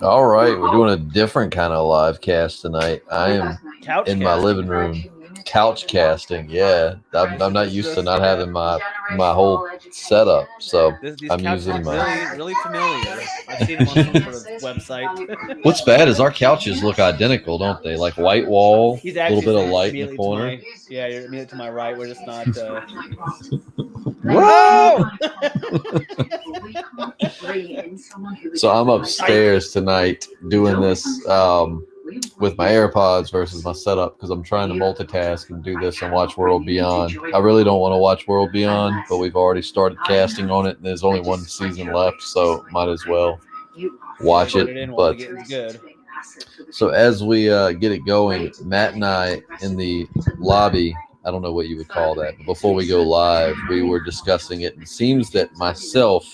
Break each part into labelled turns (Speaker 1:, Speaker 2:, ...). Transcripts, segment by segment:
Speaker 1: All right, we're doing a different kind of live cast tonight. I am in my living room, couch casting. Yeah, I'm not used to not having my whole setup, so
Speaker 2: These
Speaker 1: I'm
Speaker 2: couches
Speaker 1: using
Speaker 2: look
Speaker 1: my.
Speaker 2: really familiar. I've seen them on some sort of website.
Speaker 1: What's bad is our couches look identical, don't they? Like white wall,
Speaker 2: He's
Speaker 1: a little
Speaker 2: actually
Speaker 1: bit of
Speaker 2: sitting
Speaker 1: light in the
Speaker 2: immediately to
Speaker 1: corner.
Speaker 2: my you're immediately to my right. We're just not.
Speaker 1: Whoa! So I'm upstairs tonight doing this with my AirPods versus my setup because I'm trying to multitask and do this and watch World Beyond. I really don't want to watch World Beyond, but we've already started casting on it, and there's only one season left, so might as well watch it. But
Speaker 2: good.
Speaker 1: So as we get it going, Matt and I in the lobby, I don't know what you would call that, but before we go live, we were discussing it. It seems that
Speaker 2: I thought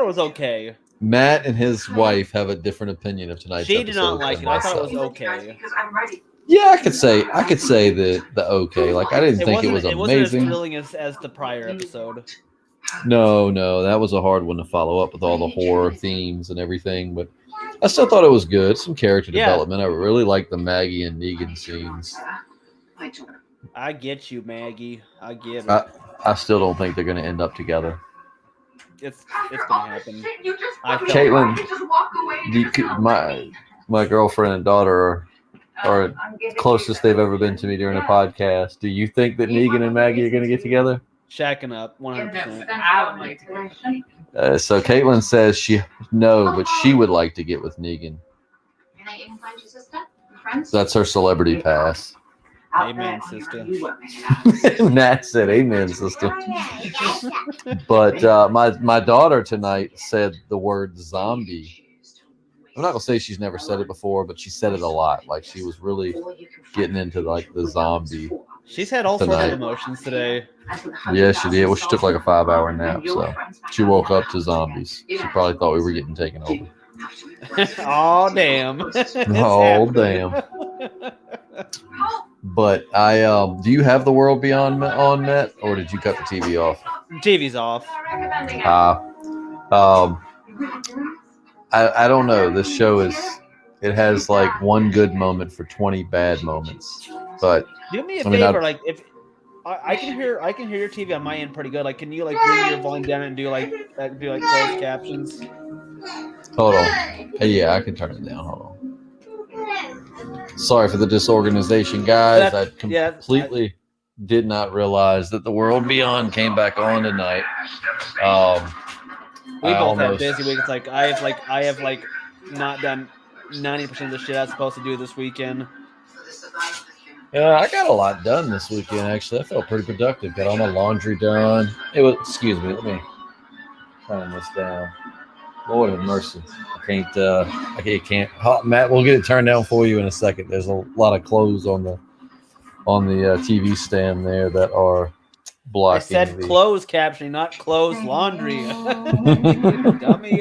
Speaker 2: it was okay.
Speaker 1: Matt and his wife have a different opinion of tonight's
Speaker 2: episode.
Speaker 1: episode.
Speaker 2: She did not like it. I thought it was okay.
Speaker 1: Yeah, I could say the okay. Like I didn't think it was amazing.
Speaker 2: It wasn't as thrilling as the prior episode.
Speaker 1: No, that was a hard one to follow up with all the horror themes and everything, but I still thought it was good. Some character development. I really liked the Maggie and Negan scenes.
Speaker 2: I get you, Maggie. I get it.
Speaker 1: I still don't think they're going to end up together.
Speaker 2: It's gonna happen.
Speaker 1: Caitlin, my girlfriend and daughter are closest they've ever been to me during a podcast. Do you think that Negan and Maggie are going to get together?
Speaker 2: Shacking up, 100%.
Speaker 1: So Caitlin says but she would like to get with Negan. That's her celebrity pass.
Speaker 2: Amen, sister.
Speaker 1: Nat said, "Amen, sister." But my daughter tonight said the word zombie. I'm not gonna say she's never said it before, but she said it a lot. Like she was really getting into like the zombie.
Speaker 2: She's had all sorts of emotions today.
Speaker 1: Yeah, she did. Well, she took like a 5-hour nap, so she woke up to zombies. She probably thought we were getting taken over.
Speaker 2: Oh damn!
Speaker 1: Oh damn! But do you have the World Beyond on, Matt, or did you cut the TV off?
Speaker 2: TV's off.
Speaker 1: I don't know. This show it has like one good moment for 20 bad moments. But
Speaker 2: do me a favor, like if I can hear your TV on my end pretty good. Like, can you like bring your volume down and do like closed captions?
Speaker 1: Hold on. Yeah, I can turn it down. Hold on. Sorry for the disorganization, guys. I completely did not realize that the World Beyond came back on tonight.
Speaker 2: We both had busy weeks. It's like I have not done 90% of the shit I was supposed to do this weekend.
Speaker 1: Yeah, I got a lot done this weekend. Actually, I felt pretty productive. Got all my laundry done. Excuse me. Let me turn this down. Lord have mercy. I can't. Matt, we'll get it turned down for you in a second. There's a lot of clothes on the TV stand there that are blocking.
Speaker 2: I said clothes captioning, not clothes laundry. Dummy.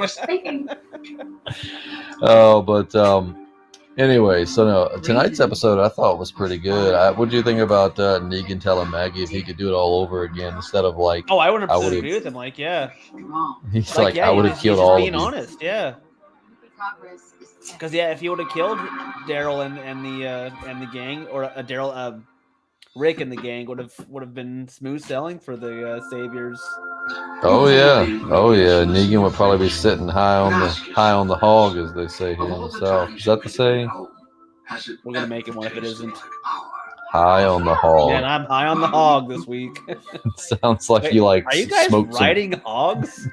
Speaker 1: Anyway, so no, tonight's episode I thought was pretty good. What do you think about Negan telling Maggie if he could do it all over again instead of like?
Speaker 2: Oh, I would agree with him. Like, yeah.
Speaker 1: He's like I would have killed all of you.
Speaker 2: Being honest, yeah. Because if he would have killed Daryl and the gang, or Rick and the gang would have been smooth sailing for the Saviors.
Speaker 1: Oh yeah. Negan would probably be sitting high on the hog, as they say here in the South. Is that the saying?
Speaker 2: We're gonna make it one if it isn't.
Speaker 1: High on the hog.
Speaker 2: Yeah, and I'm high on the hog this week.
Speaker 1: Sounds like you like.
Speaker 2: Are you guys riding hogs?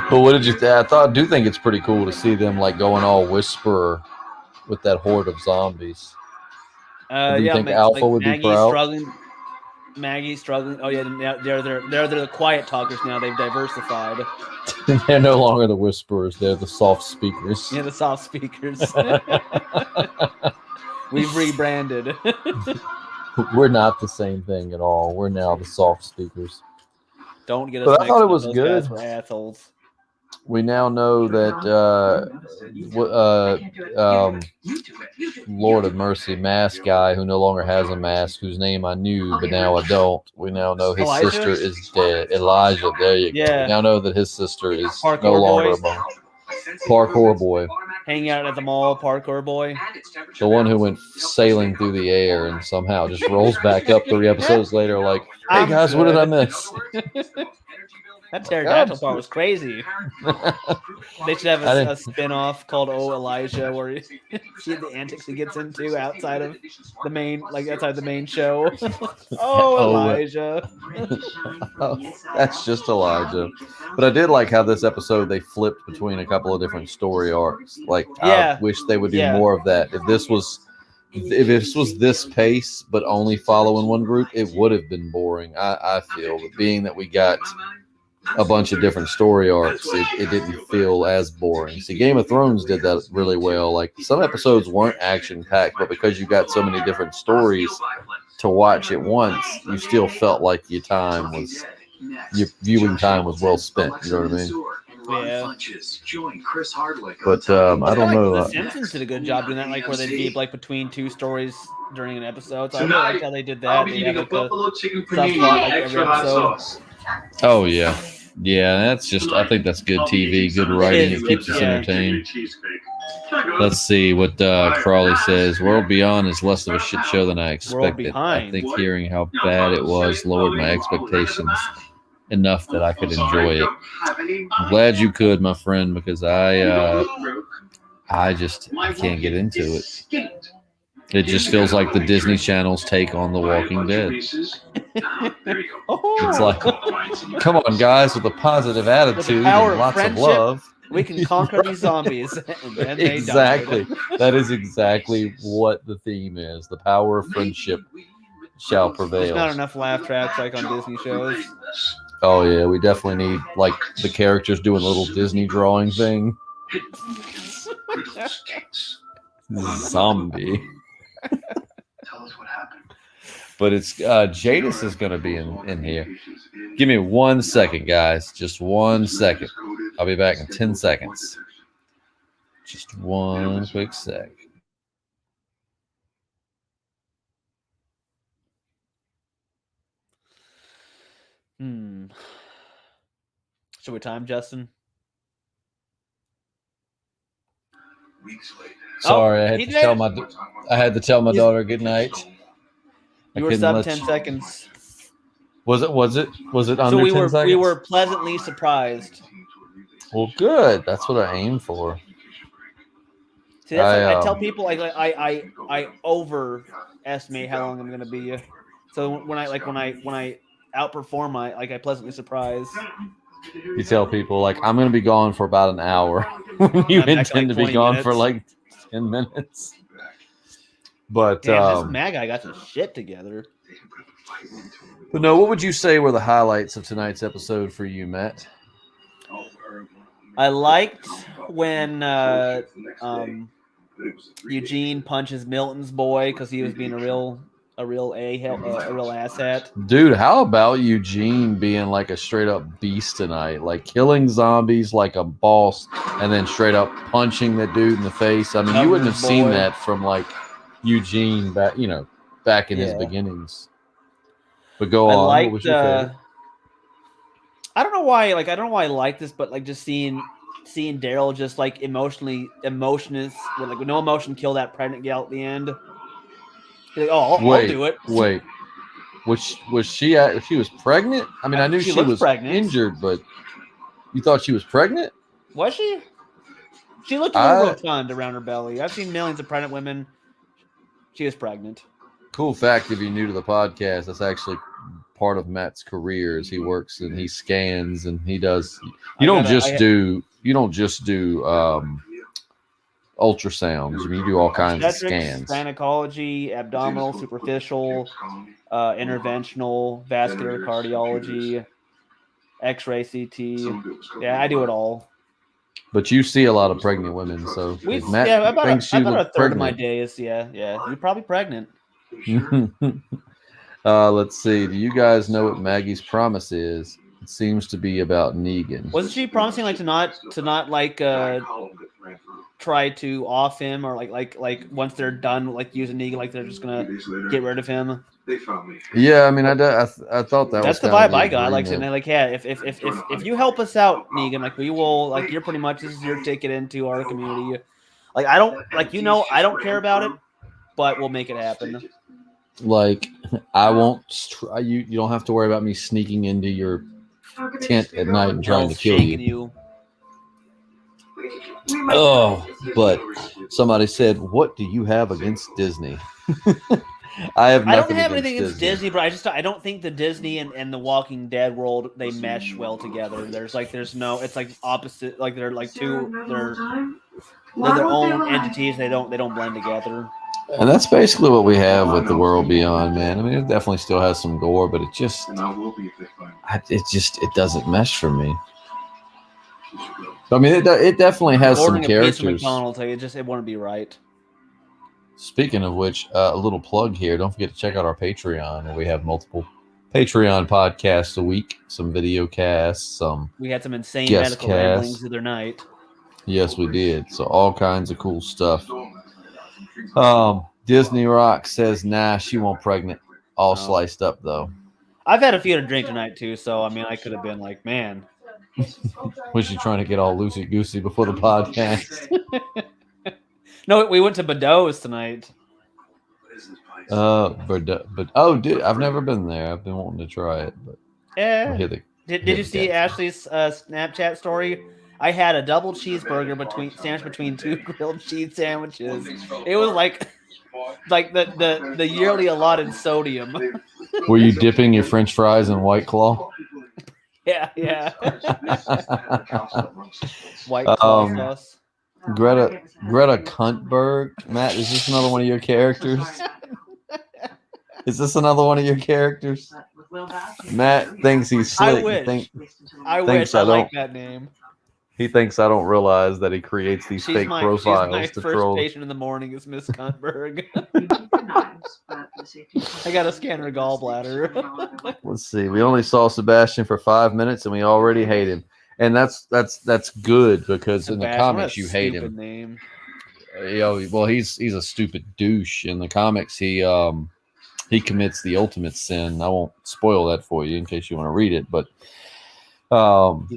Speaker 1: But what did you think? I do think it's pretty cool to see them like going all whisperer with that horde of zombies. Do you think Alpha would be proud?
Speaker 2: Maggie's struggling. Oh yeah, they're the quiet talkers now. They've diversified.
Speaker 1: They're no longer the whisperers. They're the soft speakers.
Speaker 2: Yeah, the soft speakers. We've rebranded.
Speaker 1: We're not the same thing at all. We're now the soft speakers.
Speaker 2: Don't get us.
Speaker 1: But I thought it was good.
Speaker 2: For assholes.
Speaker 1: We now know that Lord of Mercy, mask guy who no longer has a mask, whose name I knew, but now I don't. We now know his
Speaker 2: Elijah?
Speaker 1: sister is dead. Elijah, there you go.
Speaker 2: Yeah.
Speaker 1: We now know that his sister is
Speaker 2: Parkour
Speaker 1: no longer
Speaker 2: boy.
Speaker 1: among. Parkour boy.
Speaker 2: Hanging out at the mall, parkour boy.
Speaker 1: The one who went sailing through the air and somehow just rolls back up 3 episodes later like, hey
Speaker 2: I'm
Speaker 1: guys, what did I
Speaker 2: good.
Speaker 1: miss?
Speaker 2: That pterodactyl part was crazy. They should have a spin-off called Oh Elijah, where you see the antics he gets into outside of the main, outside the main show. Oh Elijah.
Speaker 1: Oh, that's just Elijah. But I did like how this episode they flipped between a couple of different story arcs. Like,
Speaker 2: Yeah.
Speaker 1: I wish they would do more of that. If this was this pace but only following one group, it would have been boring. I feel, but being that we got a bunch of different story arcs, it didn't feel as boring. See, Game of Thrones did that really well. Like, some episodes weren't action packed, but because you got so many different stories to watch at once, you still felt like your viewing time was well spent. You know what I mean?
Speaker 2: Yeah.
Speaker 1: But I don't know.
Speaker 2: The Simpsons did a good job doing that, like where they keep like between two stories during an episode. So I really like how they did that.
Speaker 3: I'll be eating a buffalo chicken panini,
Speaker 2: like
Speaker 3: extra hot sauce.
Speaker 1: Oh yeah, that's just. I think that's good TV, good writing. It keeps us entertained. Let's see what Crawley says. World Beyond is less of a shit show than I expected. I think hearing how bad it was lowered my expectations enough that I could enjoy it. I'm glad you could, my friend, because I can't get into it. It just feels like the Disney Channel's take on The Walking Dead. It's like, come on, guys, with a positive attitude and lots of love.
Speaker 2: We can conquer these zombies. And then they
Speaker 1: Exactly.
Speaker 2: died.
Speaker 1: That is exactly what the theme is. The power of friendship shall prevail.
Speaker 2: There's not enough laugh tracks like on Disney shows.
Speaker 1: Oh, yeah. We definitely need, like, the characters doing a little Disney drawing thing. Zombie.
Speaker 3: Tell us what happened.
Speaker 1: But it's Jadis is going to be in here. Give me 1 second, guys. Just 1 second. I'll be back in 10 seconds. Just one quick sec.
Speaker 2: Should we time Justin?
Speaker 3: Weeks later.
Speaker 1: Sorry, I had to tell my daughter good night.
Speaker 2: You were sub 10 seconds.
Speaker 1: Was it under 10 seconds?
Speaker 2: We were pleasantly surprised.
Speaker 1: Well, good. That's what I aim for.
Speaker 2: See, I tell people I overestimate how long I'm gonna be. So when I outperform, I pleasantly surprise.
Speaker 1: You tell people like I'm gonna be gone for about an hour. You intend to be gone for like 10 minutes. But
Speaker 2: damn, this Mad Guy got some shit together.
Speaker 1: But no, what would you say were the highlights of tonight's episode for you, Matt?
Speaker 2: I liked when Eugene punches Milton's boy because he was being a real asshat.
Speaker 1: Dude, how about Eugene being like a straight up beast tonight, like killing zombies like a boss, and then straight up punching that dude in the face? I mean, you wouldn't have seen that from like Eugene back in his beginnings. But go on. What was your favorite?
Speaker 2: I don't know why I like this, but like just seeing Daryl just like emotionless with like no emotion kill that pregnant gal at the end. He's like, I'll do it.
Speaker 1: Wait. Was she was pregnant? I mean, I knew she was pregnant. Injured, but you thought she was pregnant?
Speaker 2: Was she? She looked a little rotund around her belly. I've seen millions of pregnant women. She was pregnant.
Speaker 1: Cool fact, if you're new to the podcast, that's actually part of Matt's career. Is he works and he scans and he does. You don't just do ultrasounds. I mean, you do all kinds of scans.
Speaker 2: Gynecology, abdominal, superficial, interventional, vascular cardiology, X-ray, CT. Yeah, I do it all.
Speaker 1: But you see a lot of pregnant women, so
Speaker 2: about a third of my days. Yeah, you're probably pregnant.
Speaker 1: Let's see. Do you guys know what Maggie's promise is? It seems to be about Negan.
Speaker 2: Wasn't she promising like to not like try to off him or like once they're done like using Negan, like they're just gonna get rid of him?
Speaker 3: They found me.
Speaker 1: Yeah, I mean, I thought that
Speaker 2: That's
Speaker 1: was
Speaker 2: the
Speaker 1: kind of
Speaker 2: vibe I got. Like,
Speaker 1: agreement.
Speaker 2: saying like, yeah, if you help us out, Negan, like we will, like you're pretty much this is your ticket into our community. Like I don't like I don't care about it, but we'll make it happen.
Speaker 1: Like I won't try you. You don't have to worry about me sneaking into your tent at night and trying to kill you. Oh, but somebody said, "What do you have against Disney?" I don't
Speaker 2: have anything against Disney, but I don't think the Disney and the Walking Dead world they mesh well together. It's like opposite, like they're like they're their own entities. They don't blend together.
Speaker 1: And that's basically what we have with the world beyond, man. I mean, it definitely still has some gore, but it just it doesn't mesh for me. I mean, it definitely has some characters.
Speaker 2: McDonald's, like, it wouldn't be right.
Speaker 1: Speaking of which, a little plug here. Don't forget to check out our Patreon, where we have multiple Patreon podcasts a week, some video casts,
Speaker 2: we had some insane
Speaker 1: guest
Speaker 2: medical ramblings the other night.
Speaker 1: Yes, we did. So all kinds of cool stuff. Disney Rock says, nah, she won't pregnant. All sliced up, though.
Speaker 2: I've had a few to drink tonight, too, so, I mean, I could have been like, man.
Speaker 1: Was she trying to get all loosey-goosey before the podcast?
Speaker 2: No, we went to Badeau's tonight.
Speaker 1: Dude, I've never been there. I've been wanting to try it. But
Speaker 2: yeah. Did you see Ashley's Snapchat story? I had a double cheeseburger sandwiched between two grilled cheese sandwiches. It was like the yearly allotted sodium.
Speaker 1: Were you dipping your French fries in White Claw?
Speaker 2: Yeah. White Claw sauce.
Speaker 1: Greta Cuntberg. Matt, is this another one of your characters? Is this another one of your characters? Matt thinks he's slick.
Speaker 2: I wish I like that name.
Speaker 1: He thinks I don't realize that he creates these fake profiles
Speaker 2: she's
Speaker 1: to
Speaker 2: my
Speaker 1: troll.
Speaker 2: First patient in the morning is Miss Cuntberg. I got to scan her gallbladder.
Speaker 1: Let's see. We only saw Sebastian for 5 minutes, and we already hate him. And that's good because Sebastian, in the comics you hate him.
Speaker 2: Name.
Speaker 1: Well, he's a stupid douche. In the comics, he commits the ultimate sin. I won't spoil that for you in case you want to read it, but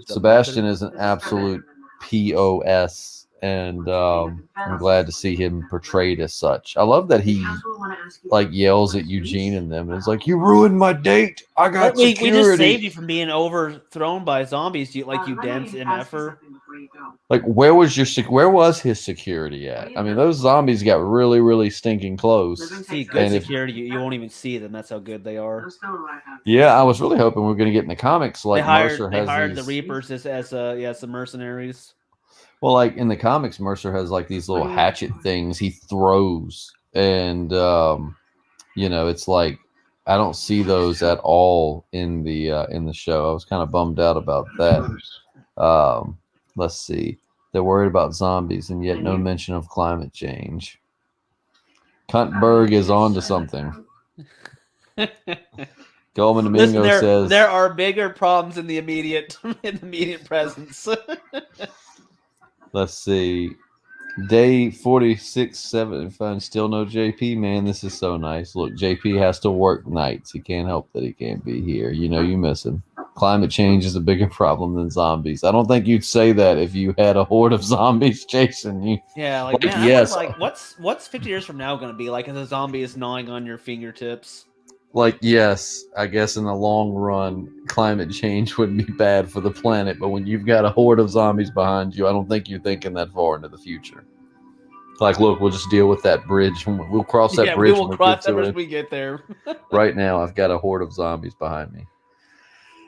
Speaker 1: Sebastian is an absolute POS, and I'm glad to see him portrayed as such. I love that he like yells at Eugene and them, and it's like, "You ruined my date. I got security."
Speaker 2: We just saved you from being overthrown by zombies. You dense MFer.
Speaker 1: Like, where was his security at? I mean, those zombies got really, really stinking close.
Speaker 2: See, good security, you won't even see them. That's how good they are.
Speaker 1: Yeah, I was really hoping we were going to get in the comics. Like, Mercer has
Speaker 2: hired the Reapers as some mercenaries.
Speaker 1: Well, like in the comics, Mercer has like these little hatchet things he throws, and it's like I don't see those at all in the show. I was kind of bummed out about that. Let's see. They're worried about zombies, and yet no mention of climate change. Cuntberg is on to something. Goldman Domingo says
Speaker 2: there are bigger problems in the immediate presence.
Speaker 1: Let's see. Day 4675. Still no JP, man. This is so nice. Look, JP has to work nights. He can't help that he can't be here. You miss him. Climate change is a bigger problem than zombies. I don't think you'd say that if you had a horde of zombies chasing you.
Speaker 2: Yeah, yes. What's 50 years from now going to be like if the zombie is gnawing on your fingertips?
Speaker 1: Like, yes, I guess in the long run, climate change wouldn't be bad for the planet, but when you've got a horde of zombies behind you, I don't think you're thinking that far into the future. Like, look, we'll just deal with that bridge. We'll cross that bridge.
Speaker 2: We will cross that bridge when we get there.
Speaker 1: Right now, I've got a horde of zombies behind me.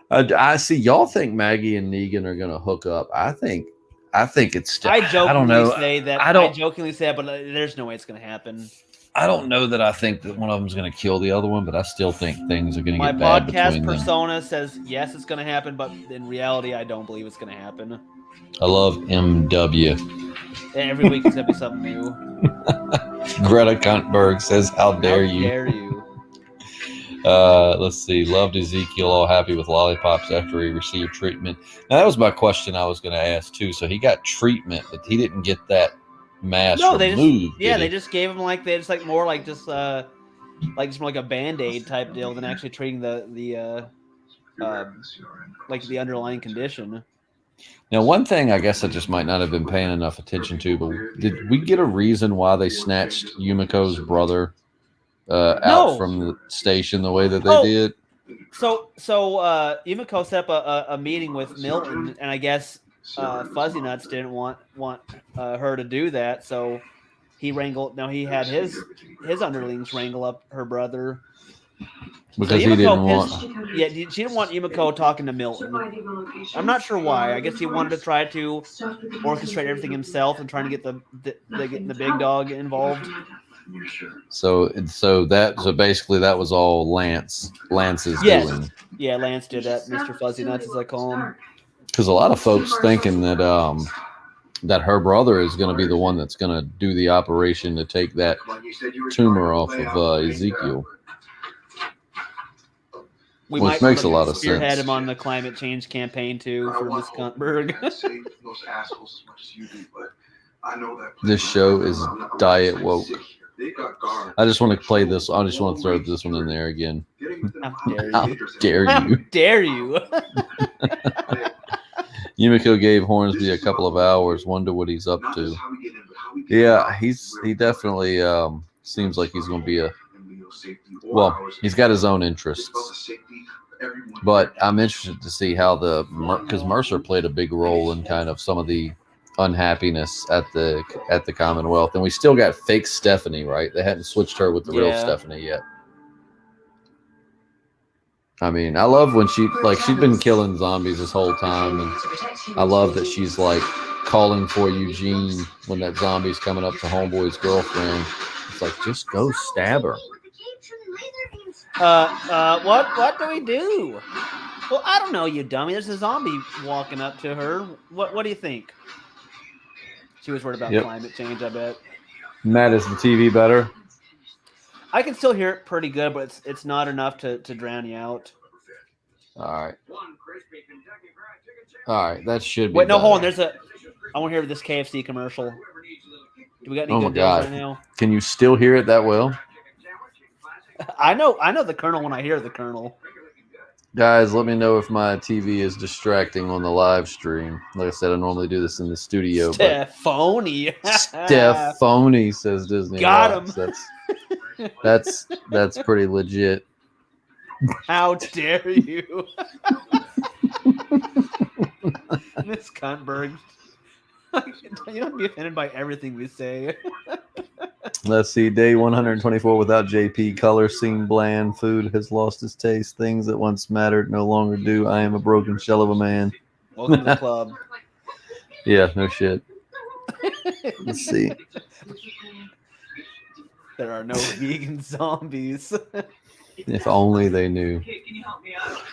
Speaker 1: I see. Y'all think Maggie and Negan are going to hook up? I think it's still. I
Speaker 2: jokingly say that, but there's no way it's going to happen.
Speaker 1: I don't know that I think that one of them is going to kill the other one, but I still think things are going to get bad between them.
Speaker 2: My podcast persona says yes, it's going to happen, but in reality, I don't believe it's going to happen.
Speaker 1: I love MW.
Speaker 2: Every week is going to be something new.
Speaker 1: Greta Cuntberg says, "How dare you?"
Speaker 2: How dare you?
Speaker 1: Let's see. Loved Ezekiel, all happy with lollipops after he received treatment. Now, that was my question I was going to ask, too. So he got treatment, but he didn't get that mass removed.
Speaker 2: They just gave him like more like just more like a Band-Aid type deal than actually treating the underlying condition.
Speaker 1: Now, one thing I guess I just might not have been paying enough attention to, but did we get a reason why they snatched Yumiko's brother out from the station the way that they did?
Speaker 2: So Yumiko set up a meeting with Milton, and I guess Fuzzy Nuts didn't want her to do that, so he wrangled. Now he had his underlings wrangle up her brother.
Speaker 1: Because he didn't want...
Speaker 2: Yeah, she didn't want Yumiko talking to Milton. I'm not sure why. I guess he wanted to try to orchestrate everything himself and trying to get the big dog involved.
Speaker 1: So basically that was all Lance's doing.
Speaker 2: Yeah, Lance did that, Mr. Fuzzy Nuts, as I call him.
Speaker 1: Because a lot of folks thinking that that her brother is going to be the one that's going to do the operation to take that tumor off of Ezekiel. Which makes a lot of sense.
Speaker 2: Spearhead him on the climate change campaign too for Miss Cuntberg.
Speaker 1: This show is diet woke. I just want to play this. I just want to throw this one in there again.
Speaker 2: How dare you? How dare you?
Speaker 1: Yumiko gave Hornsby a couple of hours. Wonder what he's up to. Yeah, he definitely seems like he's going to be he's got his own interests. But I'm interested to see how because Mercer played a big role in kind of some of the unhappiness at the Commonwealth, and we still got fake Stephanie, right? They hadn't switched her with the real Stephanie yet. I mean, I love when she's been killing zombies this whole time, and I love that she's like calling for Eugene when that zombie's coming up to Homeboy's girlfriend. It's like, just go stab her.
Speaker 2: What do we do? Well, I don't know, you dummy. There's a zombie walking up to her. What do you think? She was worried about climate change, I bet.
Speaker 1: Matt, is the TV better?
Speaker 2: I can still hear it pretty good, but it's not enough to drown you out.
Speaker 1: All right, that should be.
Speaker 2: Wait, no,
Speaker 1: better.
Speaker 2: hold on. I want to hear this KFC commercial. Do we got any good deals right now?
Speaker 1: Can you still hear it that well?
Speaker 2: I know the Colonel when I hear the Colonel.
Speaker 1: Guys, let me know if my TV is distracting on the live stream. Like I said, I normally do this in the studio.
Speaker 2: Stephony.
Speaker 1: Stephony, says Disney.
Speaker 2: Got him.
Speaker 1: That's pretty legit.
Speaker 2: How dare you? Miss Cuntberg. You don't be offended by everything we say.
Speaker 1: Let's see. Day 124 without JP. Color seem bland. Food has lost its taste. Things that once mattered no longer do. I am a broken shell of a man.
Speaker 2: Welcome to the club.
Speaker 1: Yeah, no shit. Let's see.
Speaker 2: There are no vegan zombies.
Speaker 1: If only they knew.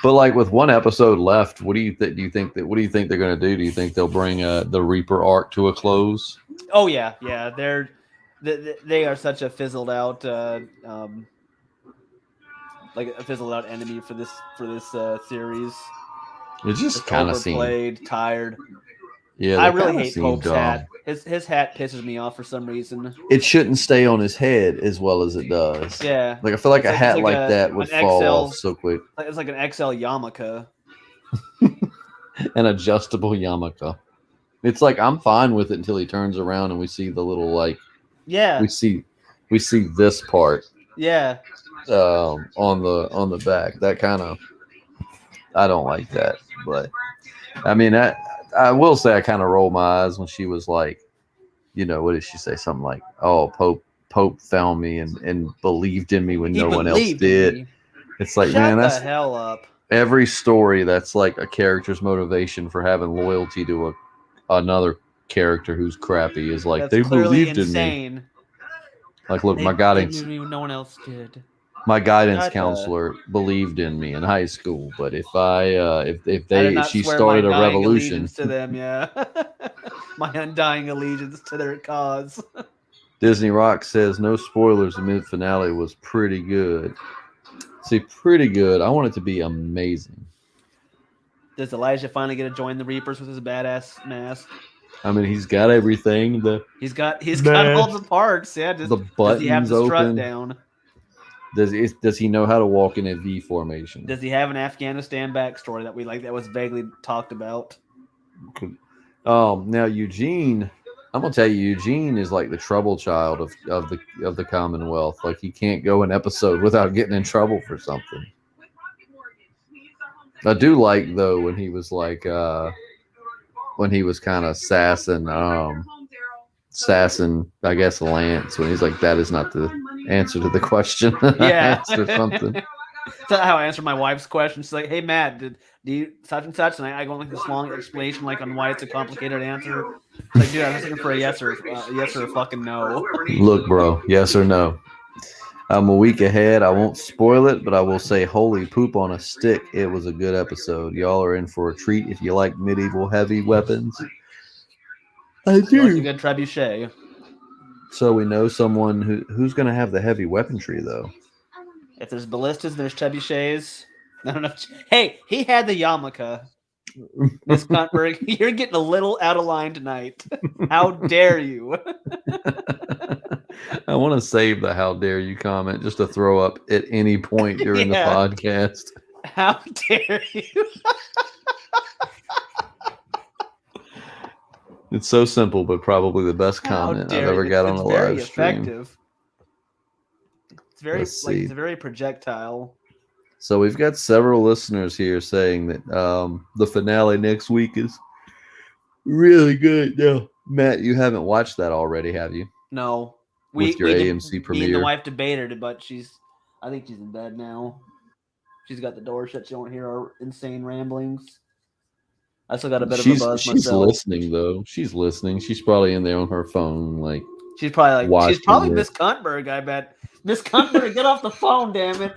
Speaker 1: But like with one episode left, what do you think? What do you think they're going to do? Do you think they'll bring the Reaper arc to a close?
Speaker 2: Oh yeah. They are such a fizzled out, like a fizzled out enemy for this series.
Speaker 1: It just kind of seemed
Speaker 2: played, tired.
Speaker 1: Yeah,
Speaker 2: I really hate Pope's hat. His hat pisses me off for some reason.
Speaker 1: It shouldn't stay on his head as well as it does.
Speaker 2: Yeah,
Speaker 1: like I feel like a hat like that would fall off so quick.
Speaker 2: It's like an XL yarmulke.
Speaker 1: An adjustable yarmulke. It's like I'm fine with it until he turns around and we see the little like.
Speaker 2: Yeah.
Speaker 1: We see this part.
Speaker 2: Yeah.
Speaker 1: On the back. That kind of. I don't like that, but I mean I will say I kind of rolled my eyes when she was like, what did she say? Something like, "Oh, Pope found me and believed in me when no one else did." It's like, man, that's
Speaker 2: the hell up.
Speaker 1: Every story that's like a character's motivation for having loyalty to another character who's crappy is like
Speaker 2: that's
Speaker 1: they believed
Speaker 2: insane.
Speaker 1: in me. Like, look, my guidance.
Speaker 2: No one else did.
Speaker 1: My guidance counselor believed in me in high school, but if she started a revolution
Speaker 2: to them, yeah, my undying allegiance to their cause.
Speaker 1: Disney Rock says no spoilers. The mid finale was pretty good. See, pretty good. I want it to be amazing.
Speaker 2: Does Elijah finally get to join the Reapers with his badass mask?
Speaker 1: I mean, he's got everything.
Speaker 2: He's got all the parts. Yeah,
Speaker 1: The
Speaker 2: does he have
Speaker 1: buttons
Speaker 2: the strut
Speaker 1: open.
Speaker 2: down?
Speaker 1: Does he know how to walk in a V formation?
Speaker 2: Does he have an Afghanistan backstory that we like that was vaguely talked about?
Speaker 1: Now Eugene, I'm gonna tell you, Eugene is like the trouble child of the Commonwealth. Like he can't go an episode without getting in trouble for something. I do like though when he was like when he was kind of sassing I guess Lance when he's like, that is not the answer to the question.
Speaker 2: Yeah.
Speaker 1: Or something.
Speaker 2: That's how I answered my wife's question. She's like, "Hey Matt, do you such and such?" And I go like this long explanation like on why it's a complicated answer. It's like, dude, I'm just looking for a yes or a fucking no.
Speaker 1: Look, bro, yes or no. I'm a week ahead. I won't spoil it, but I will say, holy poop on a stick. It was a good episode. Y'all are in for a treat if you like medieval heavy weapons. I
Speaker 2: Like a good trebuchet.
Speaker 1: So we know someone who's going to have the heavy weaponry, though.
Speaker 2: If there's ballistas, there's trebuchets. I don't know. Hey, he had the yarmulke. Miss Cuntberg, you're getting a little out of line tonight. How dare you?
Speaker 1: I want to save the "how dare you" comment just to throw up at any point during the podcast.
Speaker 2: How dare you?
Speaker 1: It's so simple, but probably the best comment I've ever got on a live stream.
Speaker 2: Effective. It's very it's very projectile.
Speaker 1: So we've got several listeners here saying that the finale next week is really good. Now, Matt, you haven't watched that already, have you?
Speaker 2: No.
Speaker 1: With your AMC premiere.
Speaker 2: Me and the wife debated it, but I think she's in bed now. She's got the door shut. She won't hear our insane ramblings. I still got a bit of a buzz myself.
Speaker 1: She's listening, though. She's listening. She's probably in there on her phone, like.
Speaker 2: She's probably Miss Cuntberg, I bet. Miss Cuntberg, get off the phone, damn it.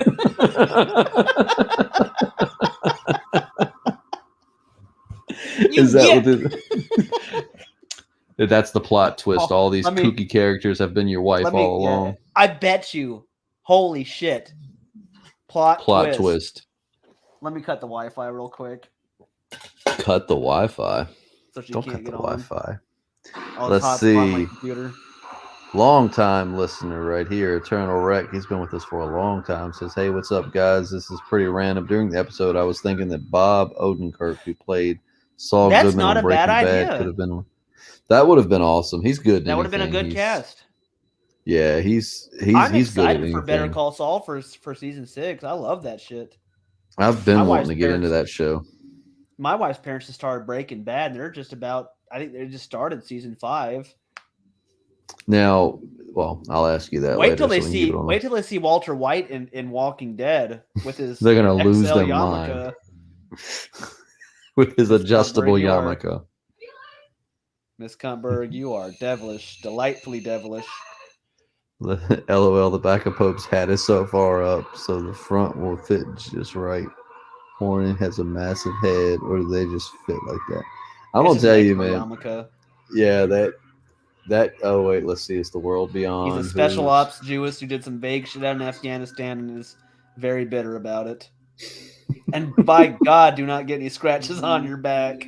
Speaker 1: Is that what it that's the plot twist? All these kooky characters have been your wife all along.
Speaker 2: Yeah. I bet you. Holy shit. Plot twist. Let me cut the Wi-Fi real quick.
Speaker 1: Cut the Wi-Fi.
Speaker 2: So she
Speaker 1: Don't
Speaker 2: can't
Speaker 1: cut the
Speaker 2: get on.
Speaker 1: Wi-Fi.
Speaker 2: Let's see.
Speaker 1: Long time listener right here, Eternal Wreck. He's been with us for a long time. Says, "Hey, what's up, guys? This is pretty random. During the episode, I was thinking that Bob Odenkirk, who played Saul Goodman on Breaking Bad, could have been. That would have been awesome. He's good.
Speaker 2: That would have been a good cast.
Speaker 1: Yeah, he's
Speaker 2: excited
Speaker 1: good
Speaker 2: for Better Call Saul for season 6. I love that shit.
Speaker 1: I've been wanting to get into that show.
Speaker 2: My wife's parents just started Breaking Bad, and they're just about. I think they just started season 5.
Speaker 1: Now, well, I'll ask you that.
Speaker 2: Wait till they see Walter White in Walking Dead with his.
Speaker 1: They're gonna lose their mind with his adjustable yarmulke.
Speaker 2: Miss Cuntberg, you are devilish, delightfully devilish.
Speaker 1: LOL, the back of Pope's hat is so far up, so the front will fit just right. Hornet has a massive head, or do they just fit like that? I'm gonna tell you, man.
Speaker 2: Yarmulke.
Speaker 1: Yeah, that. Oh wait, let's see. It's the World Beyond.
Speaker 2: He's a special ops Jewess who did some vague shit out in Afghanistan and is very bitter about it. And by God, do not get any scratches on your back.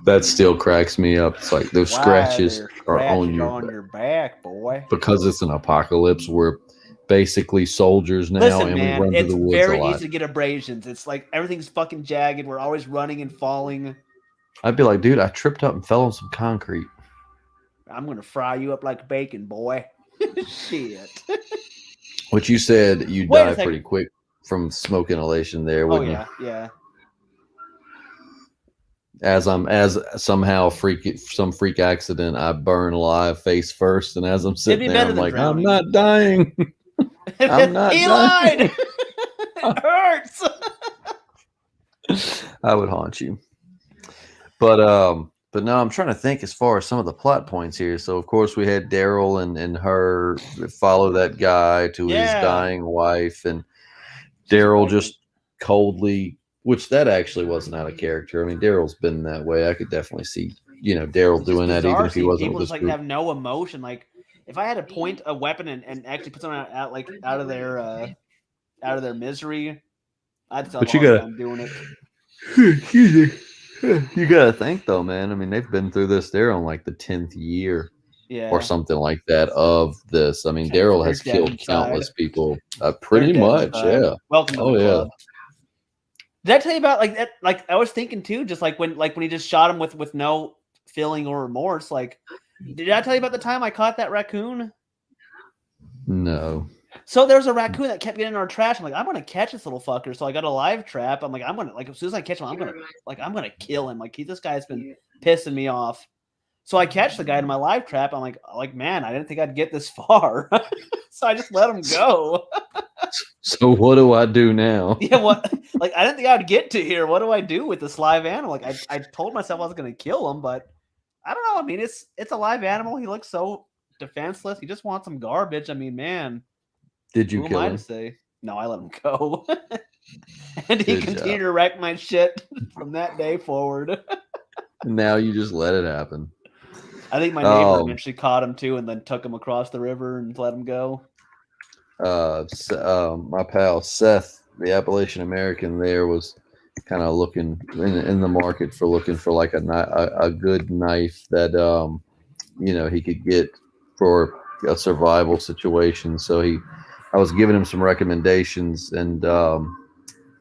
Speaker 1: That still cracks me up. It's like those scratches are on
Speaker 2: your back, boy.
Speaker 1: Because it's an apocalypse. We're basically soldiers now.
Speaker 2: Listen,
Speaker 1: and
Speaker 2: man,
Speaker 1: we run to the woods
Speaker 2: very
Speaker 1: a lot.
Speaker 2: easy to get abrasions. It's like everything's fucking jagged. We're always running and falling.
Speaker 1: I'd be like, dude, I tripped up and fell on some concrete.
Speaker 2: I'm going to fry you up like bacon, boy. Shit.
Speaker 1: Which you said you die pretty quick from smoke inhalation there, wouldn't you?
Speaker 2: Yeah.
Speaker 1: As somehow some freak accident, I burn alive face first, and as I'm sitting there, I'm like, drowning. I'm not dying. I'm not
Speaker 2: he
Speaker 1: dying.
Speaker 2: lied. It hurts.
Speaker 1: I would haunt you. But no, I'm trying to think as far as some of the plot points here. So of course we had Daryl and her follow that guy to his dying wife, and Daryl just coldly, which that actually wasn't out of character. I mean, Daryl's been that way. I could definitely see, Daryl doing that even if he wasn't.
Speaker 2: People just like have no emotion. Like if I had to point a weapon and actually put someone out of their out of their misery. I'd still
Speaker 1: But
Speaker 2: have a
Speaker 1: you
Speaker 2: hard
Speaker 1: gotta-
Speaker 2: time doing it.
Speaker 1: Excuse me. You gotta think though, man. I mean, they've been through this. They're on like the 10th year
Speaker 2: Yeah.
Speaker 1: or something like that of this. I mean,
Speaker 2: They're
Speaker 1: Daryl has
Speaker 2: dead
Speaker 1: killed
Speaker 2: inside.
Speaker 1: countless people.
Speaker 2: They're
Speaker 1: Pretty
Speaker 2: dead
Speaker 1: much,
Speaker 2: inside.
Speaker 1: yeah.
Speaker 2: Welcome to
Speaker 1: Oh,
Speaker 2: the
Speaker 1: yeah.
Speaker 2: club. Did I tell you about like that? Like I was thinking too, just like when he just shot him with no feeling or remorse. Like, did I tell you about the time I caught that raccoon?
Speaker 1: No.
Speaker 2: So there was a raccoon that kept getting in our trash. I'm like, I'm gonna catch this little fucker. So I got a live trap. I'm like, I'm gonna like as soon as I catch him, I'm gonna kill him. Like this guy's been pissing me off. So I catch the guy in my live trap. I'm like, man, I didn't think I'd get this far. So I just let him go.
Speaker 1: So what do I do now?
Speaker 2: Yeah, what? Like I didn't think I'd get to here. What do I do with this live animal? Like I told myself I was gonna kill him, but I don't know. I mean, it's a live animal. He looks so defenseless. He just wants some garbage. I mean, man.
Speaker 1: Did you
Speaker 2: Who
Speaker 1: kill
Speaker 2: am I
Speaker 1: him?
Speaker 2: to say? No, I let him go. And he
Speaker 1: Good
Speaker 2: continued
Speaker 1: job.
Speaker 2: to wreck my shit from that day forward.
Speaker 1: Now you just let it happen.
Speaker 2: I think my neighbor eventually caught him too and then took him across the river and let him go.
Speaker 1: My pal Seth, the Appalachian American, there was kind of looking in the market for looking for like a good knife that he could get for a survival situation. So I was giving him some recommendations, and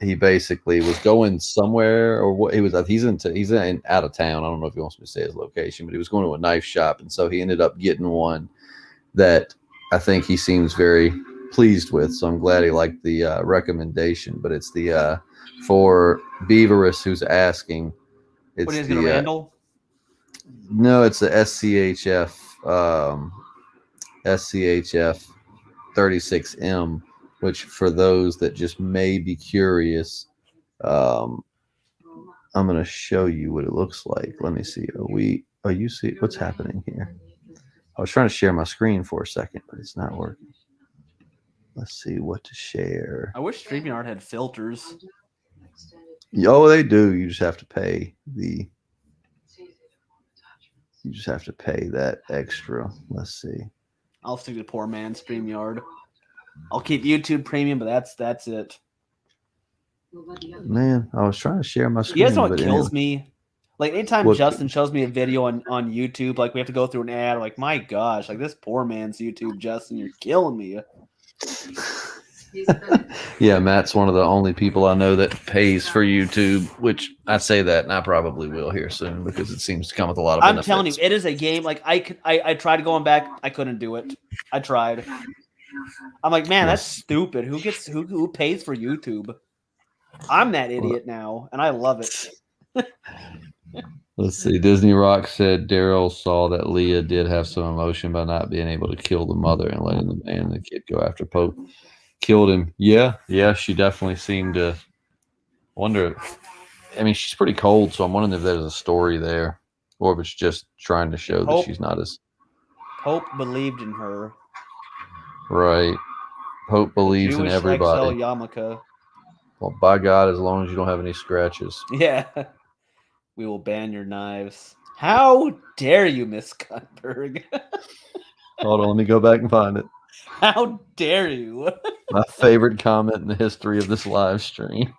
Speaker 1: he basically was going somewhere, or what he's in out of town. I don't know if he wants me to say his location, but he was going to a knife shop, and so he ended up getting one that I think he seems very pleased with. So I'm glad he liked the recommendation. But it's the for Beaverus who's asking. It's
Speaker 2: What is it, a Randall?
Speaker 1: No, it's the SCHF SCHF 36M, which for those that just may be curious, I'm going to show you what it looks like. Let me see. You see what's happening here? I was trying to share my screen for a second, but it's not working. Let's see what to share.
Speaker 2: I wish StreamYard had filters.
Speaker 1: Oh, they do. You just have to pay that extra. Let's see.
Speaker 2: I'll stick to poor man StreamYard. I'll keep YouTube Premium, but that's it.
Speaker 1: Man, I was trying to share my screen.
Speaker 2: You guys know what kills me? Like anytime Justin shows me a video on YouTube, like we have to go through an ad. Like my gosh, like this poor man's YouTube, Justin, you're killing me.
Speaker 1: Yeah, Matt's one of the only people I know that pays for YouTube, which I say that, and I probably will here soon because it seems to come with a lot of benefits.
Speaker 2: I'm telling you, it is a game. Like I tried going back, I couldn't do it. I tried. I'm like, man, that's stupid. Who pays for YouTube? I'm that idiot now, and I love it.
Speaker 1: Let's see. Disney Rock said Daryl saw that Leah did have some emotion by not being able to kill the mother and letting the man and the kid go after Pope. Killed him. Yeah, she definitely seemed to wonder. I mean, she's pretty cold, so I'm wondering if there's a story there, or if it's just trying to show that she's not as.
Speaker 2: Pope believed in her.
Speaker 1: Right. Pope believes in everybody.
Speaker 2: Yarmulke.
Speaker 1: Well, by God, as long as you don't have any scratches.
Speaker 2: Yeah. We will ban your knives. How dare you, Miss Cutberg?
Speaker 1: Hold on, let me go back and find it.
Speaker 2: How dare you?
Speaker 1: My favorite comment in the history of this live stream.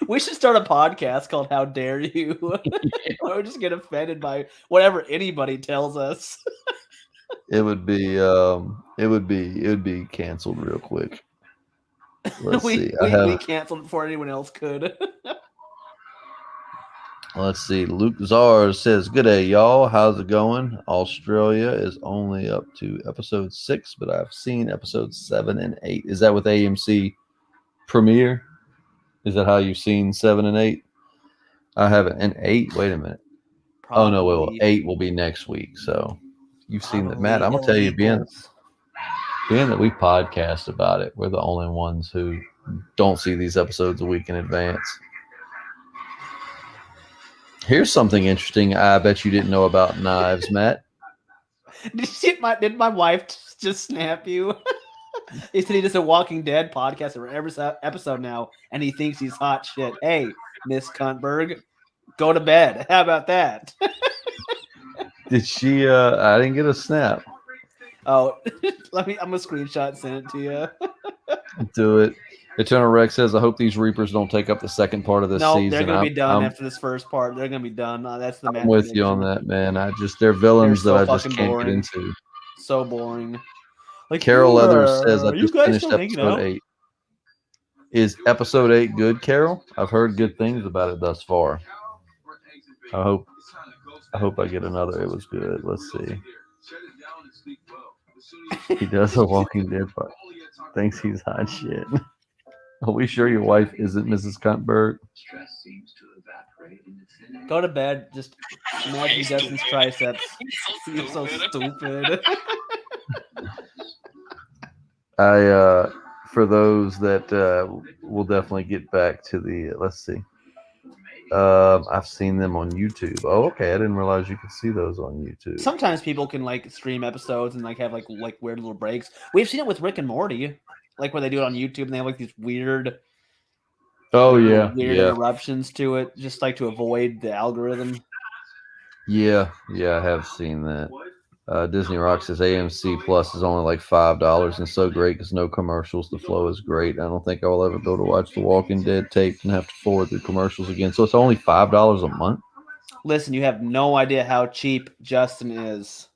Speaker 2: We should start a podcast called How Dare You? Or just get offended by whatever anybody tells us.
Speaker 1: It would be canceled real quick. Let's see.
Speaker 2: We canceled before anyone else could.
Speaker 1: Let's see. Luke Czar says, "Good day, y'all. How's it going? Australia is only up to episode 6, but I've seen episodes 7 and 8. Is that with AMC Premiere? Is that how you've seen 7 and 8? I haven't. And 8. Wait a minute. Probably. Oh no, well, 8 will be next week. So you've seen that, Matt. I'm gonna tell you, being that we podcast about it, we're the only ones who don't see these episodes a week in advance." Here's something interesting I bet you didn't know about knives, Matt.
Speaker 2: Did my wife just snap you? He said he does a Walking Dead podcast every episode now, and he thinks he's hot shit. Hey, Miss Cuntberg, go to bed. How about that?
Speaker 1: Did she? I didn't get a snap.
Speaker 2: Oh, I'm gonna screenshot and send it to you.
Speaker 1: Do it. Eternal Rex says, I hope these Reapers don't take up the second part of this
Speaker 2: No,
Speaker 1: season.
Speaker 2: they're going to be done after this first part. They're going to be done. That's the
Speaker 1: I'm with you on that, man. They're
Speaker 2: They're
Speaker 1: villains
Speaker 2: so
Speaker 1: that I just
Speaker 2: fucking
Speaker 1: can't
Speaker 2: boring.
Speaker 1: get into.
Speaker 2: So boring. Like
Speaker 1: Carol Leathers says, I
Speaker 2: you
Speaker 1: just
Speaker 2: guys
Speaker 1: finished
Speaker 2: still hanging
Speaker 1: episode
Speaker 2: out?
Speaker 1: 8. Is episode 8 good, Carol? I've heard good things about it thus far. I hope I get another. It was good. Let's see. He does a Walking Dead part. Thinks he's hot shit. Are we sure your wife isn't Mrs. Cuntberg?
Speaker 2: Go to bed. Just imagine Justin's triceps. You're so stupid.
Speaker 1: For those that we'll definitely get back to the. Let's see. I've seen them on YouTube. Oh, okay. I didn't realize you could see those on YouTube.
Speaker 2: Sometimes people can like stream episodes and like have like weird little breaks. We've seen it with Rick and Morty, like where they do it on YouTube and they have like these weird. Weird interruptions to it, just like to avoid the algorithm.
Speaker 1: Yeah, I have seen that. Disney Rock says AMC Plus is only like $5 and so great because no commercials. The flow is great. I don't think I will ever go to watch The Walking Dead tape and have to forward the commercials again. So it's only $5 a month.
Speaker 2: Listen, you have no idea how cheap Justin is.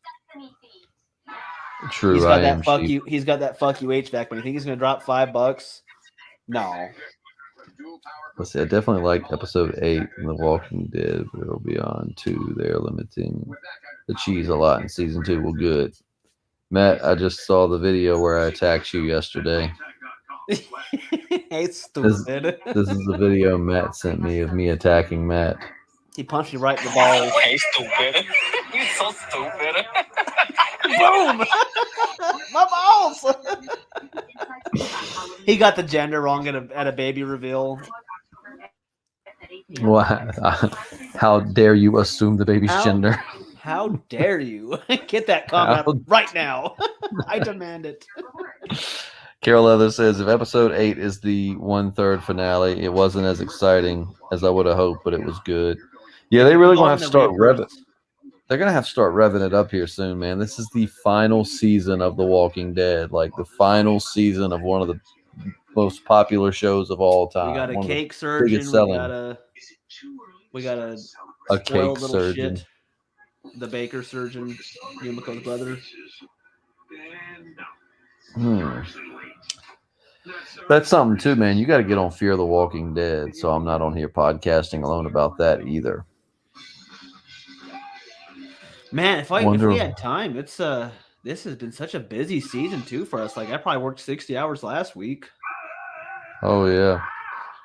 Speaker 1: True,
Speaker 2: he's got
Speaker 1: I am
Speaker 2: fuck
Speaker 1: cheap.
Speaker 2: you. He's got that fuck you HVAC, but you think he's gonna drop $5? No.
Speaker 1: Let's see. I definitely liked episode 8 in The Walking Dead, but it'll be on 2. They're limiting the cheese a lot in season 2. Well, good. Matt, I just saw the video where I attacked you yesterday.
Speaker 2: Hey, stupid.
Speaker 1: This is the video Matt sent me of me attacking Matt.
Speaker 2: He punched you right in the balls.
Speaker 4: Hey, stupid. You're so stupid.
Speaker 2: Boom! My balls! He got the gender wrong at a baby reveal.
Speaker 1: How dare you assume the baby's gender?
Speaker 2: How dare you? Get that comment out right now. I demand it.
Speaker 1: Carol Leather says, if episode 8 is the 1/3 finale, it wasn't as exciting as I would have hoped, but it was good. Yeah, they really going to have to start revving. They're going to have to start revving it up here soon, man. This is the final season of The Walking Dead. Like the final season of one of the most popular shows of all time.
Speaker 2: We got a cake surgeon. We got a
Speaker 1: cake surgeon.
Speaker 2: Shit. The baker surgeon, Yumiko's brother.
Speaker 1: That's something too, man. You got to get on Fear the Walking Dead, so I'm not on here podcasting alone about that either.
Speaker 2: Man, if we had time, it's this has been such a busy season too for us. Like I probably worked 60 hours last week.
Speaker 1: Oh yeah.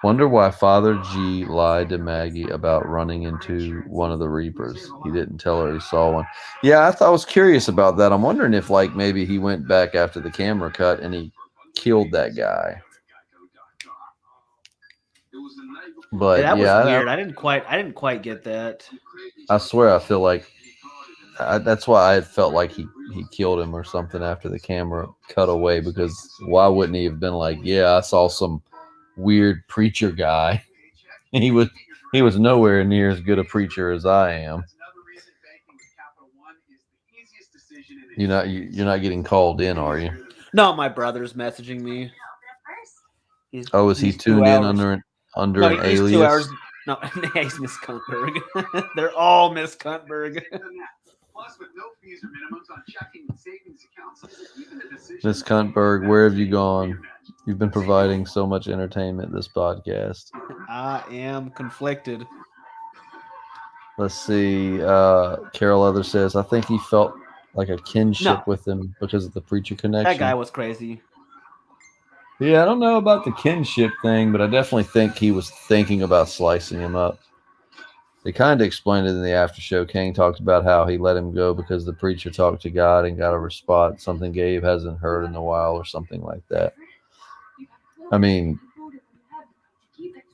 Speaker 1: Wonder why Father G lied to Maggie about running into one of the Reapers. He didn't tell her he saw one. Yeah, I was curious about that. I'm wondering if like maybe he went back after the camera cut and he killed that guy. But
Speaker 2: that was weird. I didn't quite get that.
Speaker 1: I swear, I feel like that's why I felt like he killed him or something after the camera cut away. Because why wouldn't he have been like, yeah, I saw some weird preacher guy. He was nowhere near as good a preacher as I am. You're not getting called in, are you?
Speaker 2: No, my brother's messaging me.
Speaker 1: Is he tuned in under an alias?
Speaker 2: 2 hours. No, he's Miss Cuntberg. They're all Miss Cuntberg.
Speaker 1: Miss Cuntberg, where have you gone? You've been providing so much entertainment this podcast.
Speaker 2: I am conflicted.
Speaker 1: Let's see. Carol Leather says, I think he felt like a kinship with him because of the preacher connection.
Speaker 2: That guy was crazy.
Speaker 1: Yeah, I don't know about the kinship thing, but I definitely think he was thinking about slicing him up. They kind of explained it in the after show. Kane talked about how he let him go because the preacher talked to God and got a response, something Gabe hasn't heard in a while or something like that. I mean,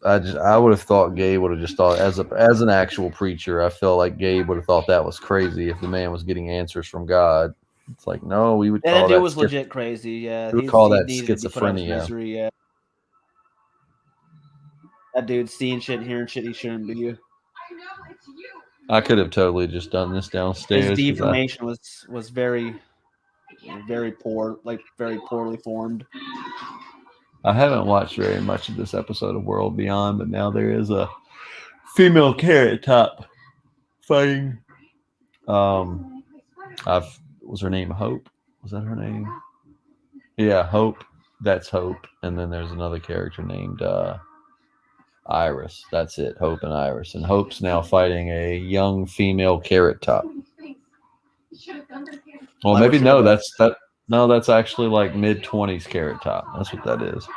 Speaker 1: I would have thought Gabe would have just thought, as an actual preacher, I feel like Gabe would have thought that was crazy if the man was getting answers from God. It's like, no, we would call
Speaker 2: that
Speaker 1: that.
Speaker 2: Dude was legit crazy. Yeah,
Speaker 1: we would call that schizophrenia.
Speaker 2: Yeah. That dude's seeing shit, hearing shit he shouldn't be.
Speaker 1: I could have totally just done this downstairs.
Speaker 2: His deformation was very, very poor, like very poorly formed.
Speaker 1: I haven't watched very much of this episode of World Beyond, but now there is a female Carrot Top fighting. Was her name Hope? Was that her name? Yeah, Hope. That's Hope. And then there's another character named Iris. That's it. Hope and Iris. And Hope's now fighting a young female Carrot Top. Well, maybe no. That's actually like mid-20s Carrot Top. That's what that is.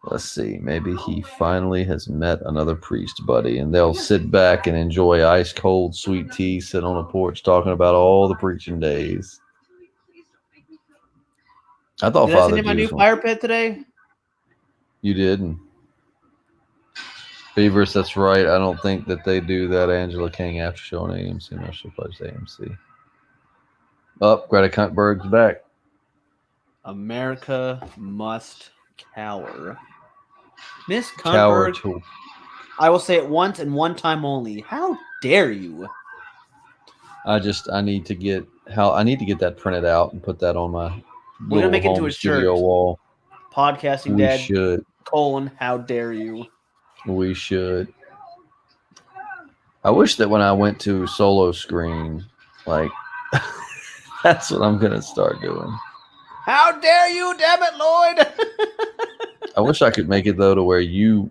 Speaker 1: Let's see. Maybe he finally has met another priest buddy, and they'll sit back and enjoy ice cold sweet tea, sit on a porch talking about all the preaching days. I thought
Speaker 2: Did I
Speaker 1: Father
Speaker 2: send you my new
Speaker 1: Juice
Speaker 2: fire pit today?
Speaker 1: You didn't. Beavers, that's right. I don't think that they do that Angela King after show on AMC. I'm not sure if I plays AMC. Oh, Greta Cuntberg's back.
Speaker 2: America must cower. Miss
Speaker 1: Cower
Speaker 2: Cuntberg,
Speaker 1: tool.
Speaker 2: I will say it once and one time only. How dare you?
Speaker 1: I need to get that printed out and put that on my
Speaker 2: We're gonna make it into
Speaker 1: home
Speaker 2: a
Speaker 1: studio
Speaker 2: shirt.
Speaker 1: wall.
Speaker 2: Podcasting
Speaker 1: We
Speaker 2: Dead,
Speaker 1: should.
Speaker 2: how dare you?
Speaker 1: We should. I wish that when I went to solo screen, like that's what I'm gonna start doing.
Speaker 2: How dare you, damn it, Lloyd!
Speaker 1: I wish I could make it though to where you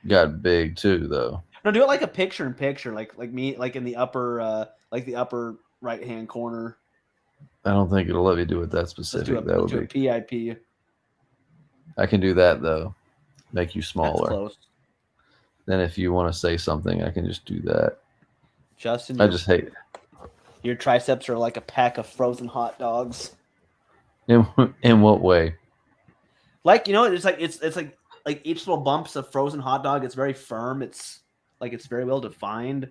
Speaker 1: got big too, though.
Speaker 2: No, do it like a picture-in-picture, like me, like in the upper right hand corner.
Speaker 1: I don't think it'll let me do it that
Speaker 2: Let's
Speaker 1: specific.
Speaker 2: do a PIP.
Speaker 1: I can do that though. Make you
Speaker 2: That's
Speaker 1: smaller.
Speaker 2: close.
Speaker 1: Then if you want to say something, I can just do that.
Speaker 2: Justin,
Speaker 1: I just hate it.
Speaker 2: your triceps are like a pack of frozen hot dogs.
Speaker 1: In what way?
Speaker 2: Like, it's like each little bump's a frozen hot dog. It's very firm. It's very well defined.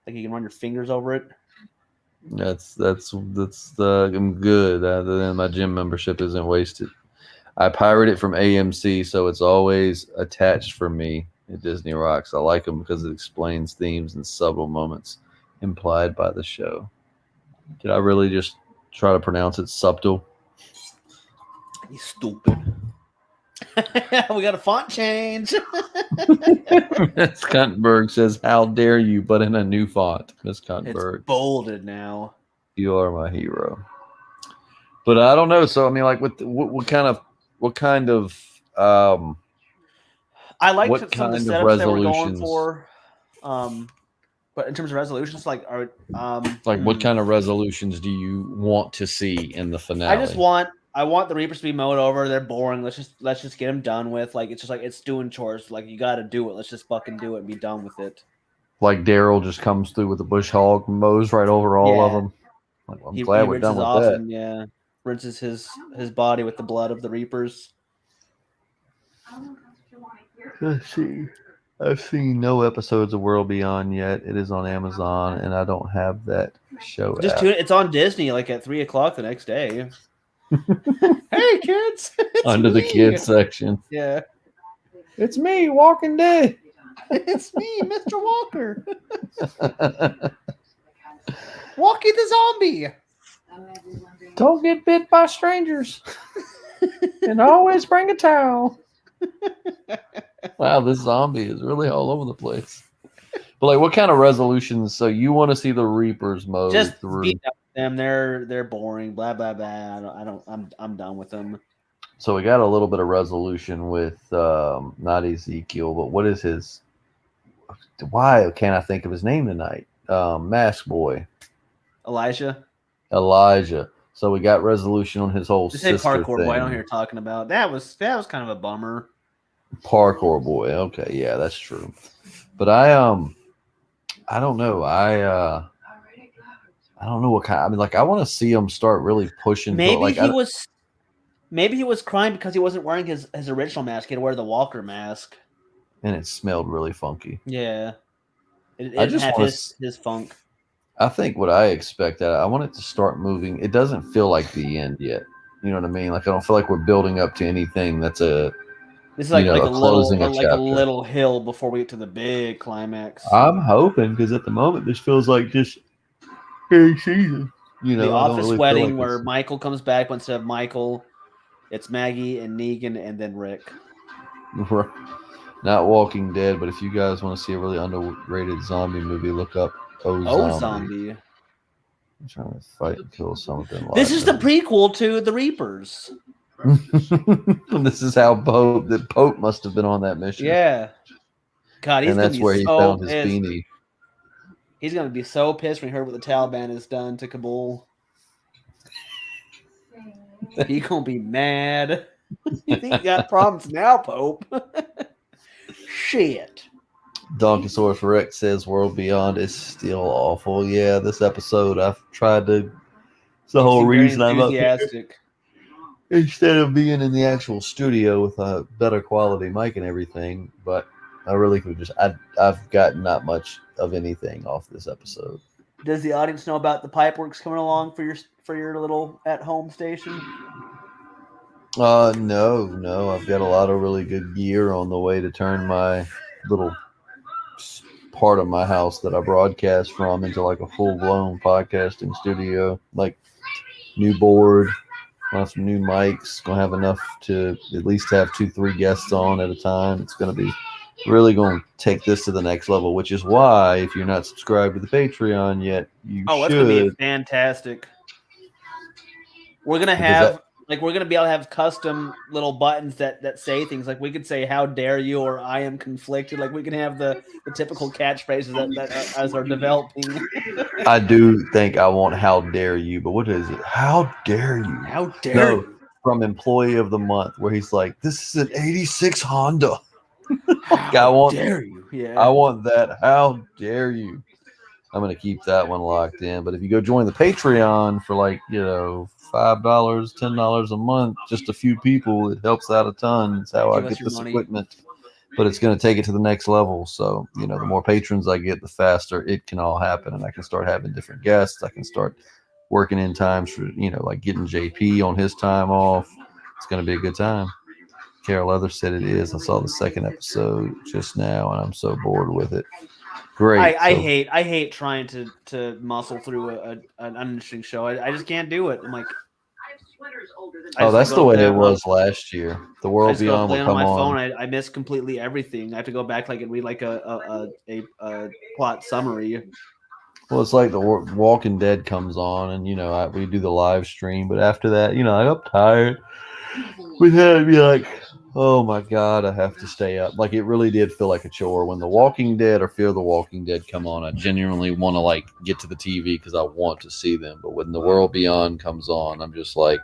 Speaker 2: Like you can run your fingers over it.
Speaker 1: I'm good. Other than my gym membership isn't wasted. I pirate it from AMC, so it's always attached for me at Disney Rocks. I like them because it explains themes and subtle moments implied by the show. Did I really just try to pronounce it subtle?
Speaker 2: You stupid. We got a font change.
Speaker 1: Miss Cuntberg says, "How dare you?" But in a new font. Miss Cuntberg,
Speaker 2: It's bolded now.
Speaker 1: you are my hero. But I don't know. So I mean, like, what kind of
Speaker 2: I like
Speaker 1: what
Speaker 2: some of the
Speaker 1: kind of
Speaker 2: setups they were going
Speaker 1: resolutions?
Speaker 2: for. But in terms of resolutions,
Speaker 1: what
Speaker 2: what
Speaker 1: kind of resolutions do you want to see in the finale?
Speaker 2: I want the Reapers to be mowed over. They're boring. Let's just get them done with. Like it's just like it's doing chores. Like you got to do it. Let's just fucking do it and be done with it.
Speaker 1: Like Daryl just comes through with a bush hog, mows right over all of them. Like, I'm glad we're done with that.
Speaker 2: And, yeah, rinses his body with the blood of the Reapers.
Speaker 1: Let's see. I've seen no episodes of World Beyond yet. It is on Amazon, and I don't have that show.
Speaker 2: Just tune it. It's on Disney, like at 3:00 the next day. Hey kids,
Speaker 1: Under the kids section.
Speaker 2: Yeah,
Speaker 1: it's me, Walking Dead.
Speaker 2: It's me, Mr. Walker. Walkie the zombie.
Speaker 1: Don't get bit by strangers. And always bring a towel. Wow, this zombie is really all over the place. But like, what kind of resolutions? So you want to see the Reapers mode
Speaker 2: Just
Speaker 1: through?
Speaker 2: beat up them. They're boring. Blah blah blah. I'm done with them.
Speaker 1: So we got a little bit of resolution with not Ezekiel, but what is his? Why can't I think of his name tonight? Mask Boy.
Speaker 2: Elijah.
Speaker 1: So we got resolution on his whole
Speaker 2: Just say
Speaker 1: sister
Speaker 2: parkour
Speaker 1: thing.
Speaker 2: boy. I don't hear talking about that. Was kind of a bummer.
Speaker 1: Parkour boy. Okay, yeah, that's true. But I don't know. I don't know what kind. I mean, like, I want to see him start really pushing.
Speaker 2: Maybe he was crying because he wasn't wearing his original mask. He had to wear the Walker mask.
Speaker 1: And it smelled really funky.
Speaker 2: Yeah. It
Speaker 1: I just
Speaker 2: had
Speaker 1: wanna
Speaker 2: his funk.
Speaker 1: I think what I expect, I want it to start moving. It doesn't feel like the end yet. You know what I mean? Like, I don't feel like we're building up to anything that's
Speaker 2: This is like a
Speaker 1: closing
Speaker 2: little hill before we get to the big climax.
Speaker 1: I'm hoping, because at the moment this feels like just season. You know,
Speaker 2: the
Speaker 1: I don't
Speaker 2: office
Speaker 1: really feel
Speaker 2: wedding
Speaker 1: like
Speaker 2: where
Speaker 1: it's-
Speaker 2: Michael comes back, but instead of Michael, It's Maggie and Negan and then Rick.
Speaker 1: Not Walking Dead, but if you guys want to see a really underrated zombie movie, look up
Speaker 2: Zombie.
Speaker 1: I'm trying to fight and kill something.
Speaker 2: This is the prequel to The Reapers.
Speaker 1: This is how Pope must have been on that mission.
Speaker 2: Yeah. God, he's
Speaker 1: and that's where he found his beanie.
Speaker 2: He's gonna be so pissed when he heard what the Taliban has done to Kabul. He gonna be mad. You think you got problems now, Pope? Shit.
Speaker 1: Donkeysaurus Rex says World Beyond is still awful. Yeah, this episode I've tried to. It's the whole reason I'm up here. Instead of being in the actual studio with a better quality mic and everything, but I really could just. I've gotten not much of anything off this episode.
Speaker 2: Does the audience know about the Pipeworks coming along for your little at-home station?
Speaker 1: No. I've got a lot of really good gear on the way to turn my little part of my house that I broadcast from into like a full-blown podcasting studio. Like new board, some new mics. Gonna have enough to at least have 2-3 guests on at a time. It's gonna be really going to take this to the next level, which is why if you're not subscribed to the Patreon yet, you should.
Speaker 2: That's going to be fantastic. We're going to have we're going to be able to have custom little buttons that say things like we could say "How dare you" or "I am conflicted." Like we can have the typical catchphrases that as are developing.
Speaker 1: I do think I want "How dare you," but what is it? How dare you?
Speaker 2: How dare you?
Speaker 1: From Employee of the Month, where he's like, "This is an '86 Honda." How dare you? Yeah. I want that. How dare you? I'm going to keep that one locked in. But if you go join the Patreon for $5, $10 a month, just a few people, it helps out a ton. It's how I get this equipment. But it's going to take it to the next level. So, the more patrons I get, the faster it can all happen. And I can start having different guests. I can start working in times for, like getting JP on his time off. It's going to be a good time. Carol Leather said it is. I saw the second episode just now, and I'm so bored with it. Great.
Speaker 2: I hate trying to muscle through an uninteresting show. I just can't do it. I'm like,
Speaker 1: that's the way it was last year. The World Beyond will come
Speaker 2: on my phone.
Speaker 1: on.
Speaker 2: I miss completely everything. I have to go back and read a plot summary.
Speaker 1: Well, it's like the Walking Dead comes on, and we do the live stream, but after that, I got tired. We had to be like, oh my God, I have to stay up. Like it really did feel like a chore when The Walking Dead or Fear the Walking Dead come on. I genuinely want to get to the TV because I want to see them. But when The World Beyond comes on, I'm just like,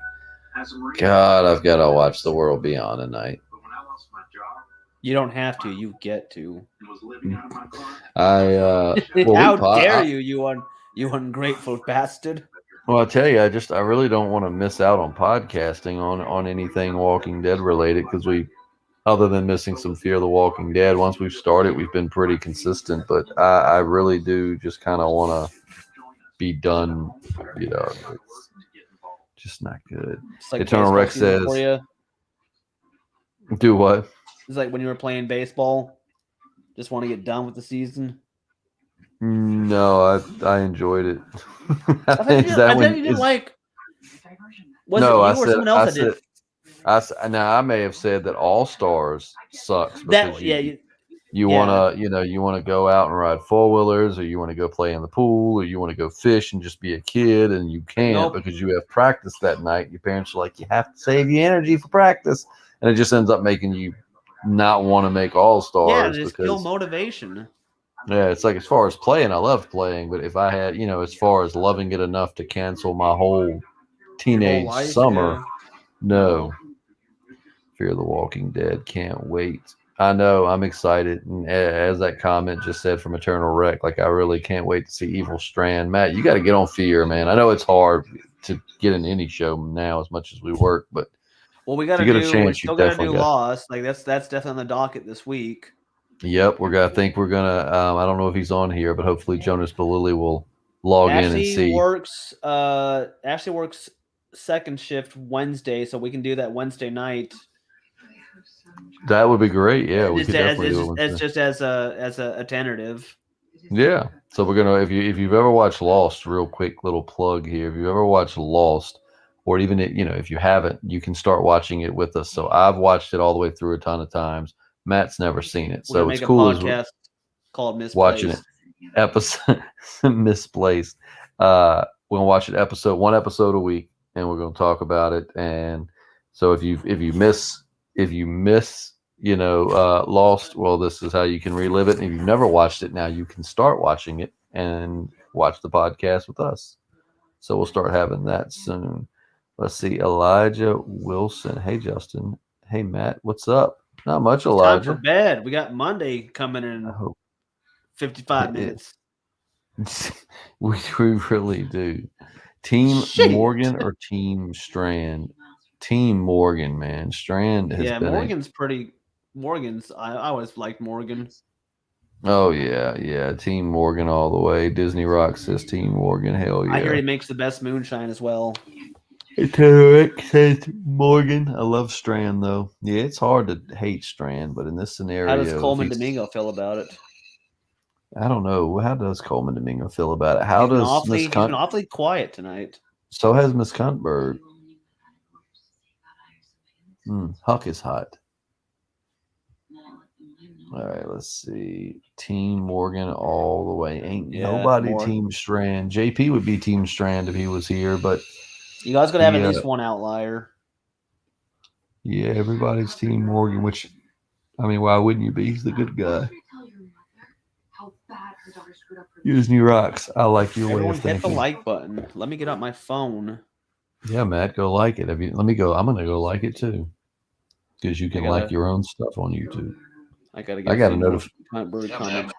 Speaker 1: God, I've got to watch The World Beyond tonight.
Speaker 2: You don't have to. You get to.
Speaker 1: How
Speaker 2: dare you, you ungrateful bastard.
Speaker 1: Well, I tell you, I really don't want to miss out on podcasting on anything Walking Dead related because other than missing some Fear the Walking Dead, once we've started, we've been pretty consistent. But I really do just kind of want to be done. It's just not good.
Speaker 2: Like
Speaker 1: Eternal Rex says, "Do what?"
Speaker 2: It's like when you were playing baseball. Just want to get done with the season.
Speaker 1: No, I enjoyed it.
Speaker 2: I thought you didn't like. Was it you or someone else that did?
Speaker 1: Now I may have said that All Stars sucks. You want to go out and ride 4-wheelers, or you want to go play in the pool, or you want to go fish and just be a kid, and you can't because you have practice that night. Your parents are like, you have to save your energy for practice, and it just ends up making you not want to make All Stars.
Speaker 2: Yeah, just kill motivation.
Speaker 1: Yeah, it's like as far as playing, I loved playing, but if I had, as far as loving it enough to cancel my whole teenage summer, no. Fear the Walking Dead, can't wait. I know, I'm excited, and as that comment just said from Eternal Wreck, I really can't wait to see Evil Strand. Matt, you got to get on Fear, man. I know it's hard to get in any show now as much as we work, but
Speaker 2: we got to do. We still got to do Lost. That's definitely on the docket this week.
Speaker 1: Yep, I don't know if he's on here, but hopefully Jonas Belili will log in and see.
Speaker 2: Ashley works second shift Wednesday, so we can do that Wednesday night.
Speaker 1: That would be great. Yeah, we could definitely do it.
Speaker 2: It's just as a tentative.
Speaker 1: Yeah, so we're gonna if you've ever watched Lost, real quick little plug here. If you ever watched Lost, or even if you haven't, you can start watching it with us. So I've watched it all the way through a ton of times. Matt's never seen it,
Speaker 2: We're
Speaker 1: so
Speaker 2: gonna
Speaker 1: it's
Speaker 2: make
Speaker 1: cool.
Speaker 2: a podcast called
Speaker 1: Watching it
Speaker 2: Misplaced.
Speaker 1: episode misplaced. We're gonna watch it one episode a week, and we're gonna talk about it. And so if you miss Lost, well, this is how you can relive it. And if you've never watched it, now you can start watching it and watch the podcast with us. So we'll start having that soon. Let's see, Elijah Wilson. Hey, Justin. Hey, Matt. What's up? Not much,
Speaker 2: Time
Speaker 1: Elijah.
Speaker 2: for bed. We got Monday coming in
Speaker 1: I hope
Speaker 2: 55 minutes.
Speaker 1: we really do. Team
Speaker 2: Shit.
Speaker 1: Morgan or Team Strand? Team Morgan, man. Strand has been
Speaker 2: Morgan's. I always liked Morgan.
Speaker 1: Oh yeah. Team Morgan all the way. Disney Rock says Team Morgan. Hell yeah.
Speaker 2: I hear he makes the best moonshine as well.
Speaker 1: Rick says Morgan. I love Strand though. Yeah, it's hard to hate Strand, but in this scenario,
Speaker 2: How does Coleman Domingo feel about it?
Speaker 1: I don't know. How does Coleman Domingo feel about it?
Speaker 2: He's been awfully quiet tonight.
Speaker 1: So has Miss Cuntberg. Huck is hot. All right, let's see. Team Morgan all the way. Ain't nobody
Speaker 2: more.
Speaker 1: Team Strand. JP would be Team Strand if he was here, but
Speaker 2: you guys gotta have at least one outlier.
Speaker 1: Yeah, everybody's Team Morgan, which, I mean, why wouldn't you be? He's the good guy. Disney rocks. I like your way of thinking.
Speaker 2: Hit the like button. Let me get up my phone.
Speaker 1: Yeah, Matt, go like it. Let me go. I'm gonna go like it too, because you can like your own stuff on YouTube.
Speaker 2: I got
Speaker 1: a notification.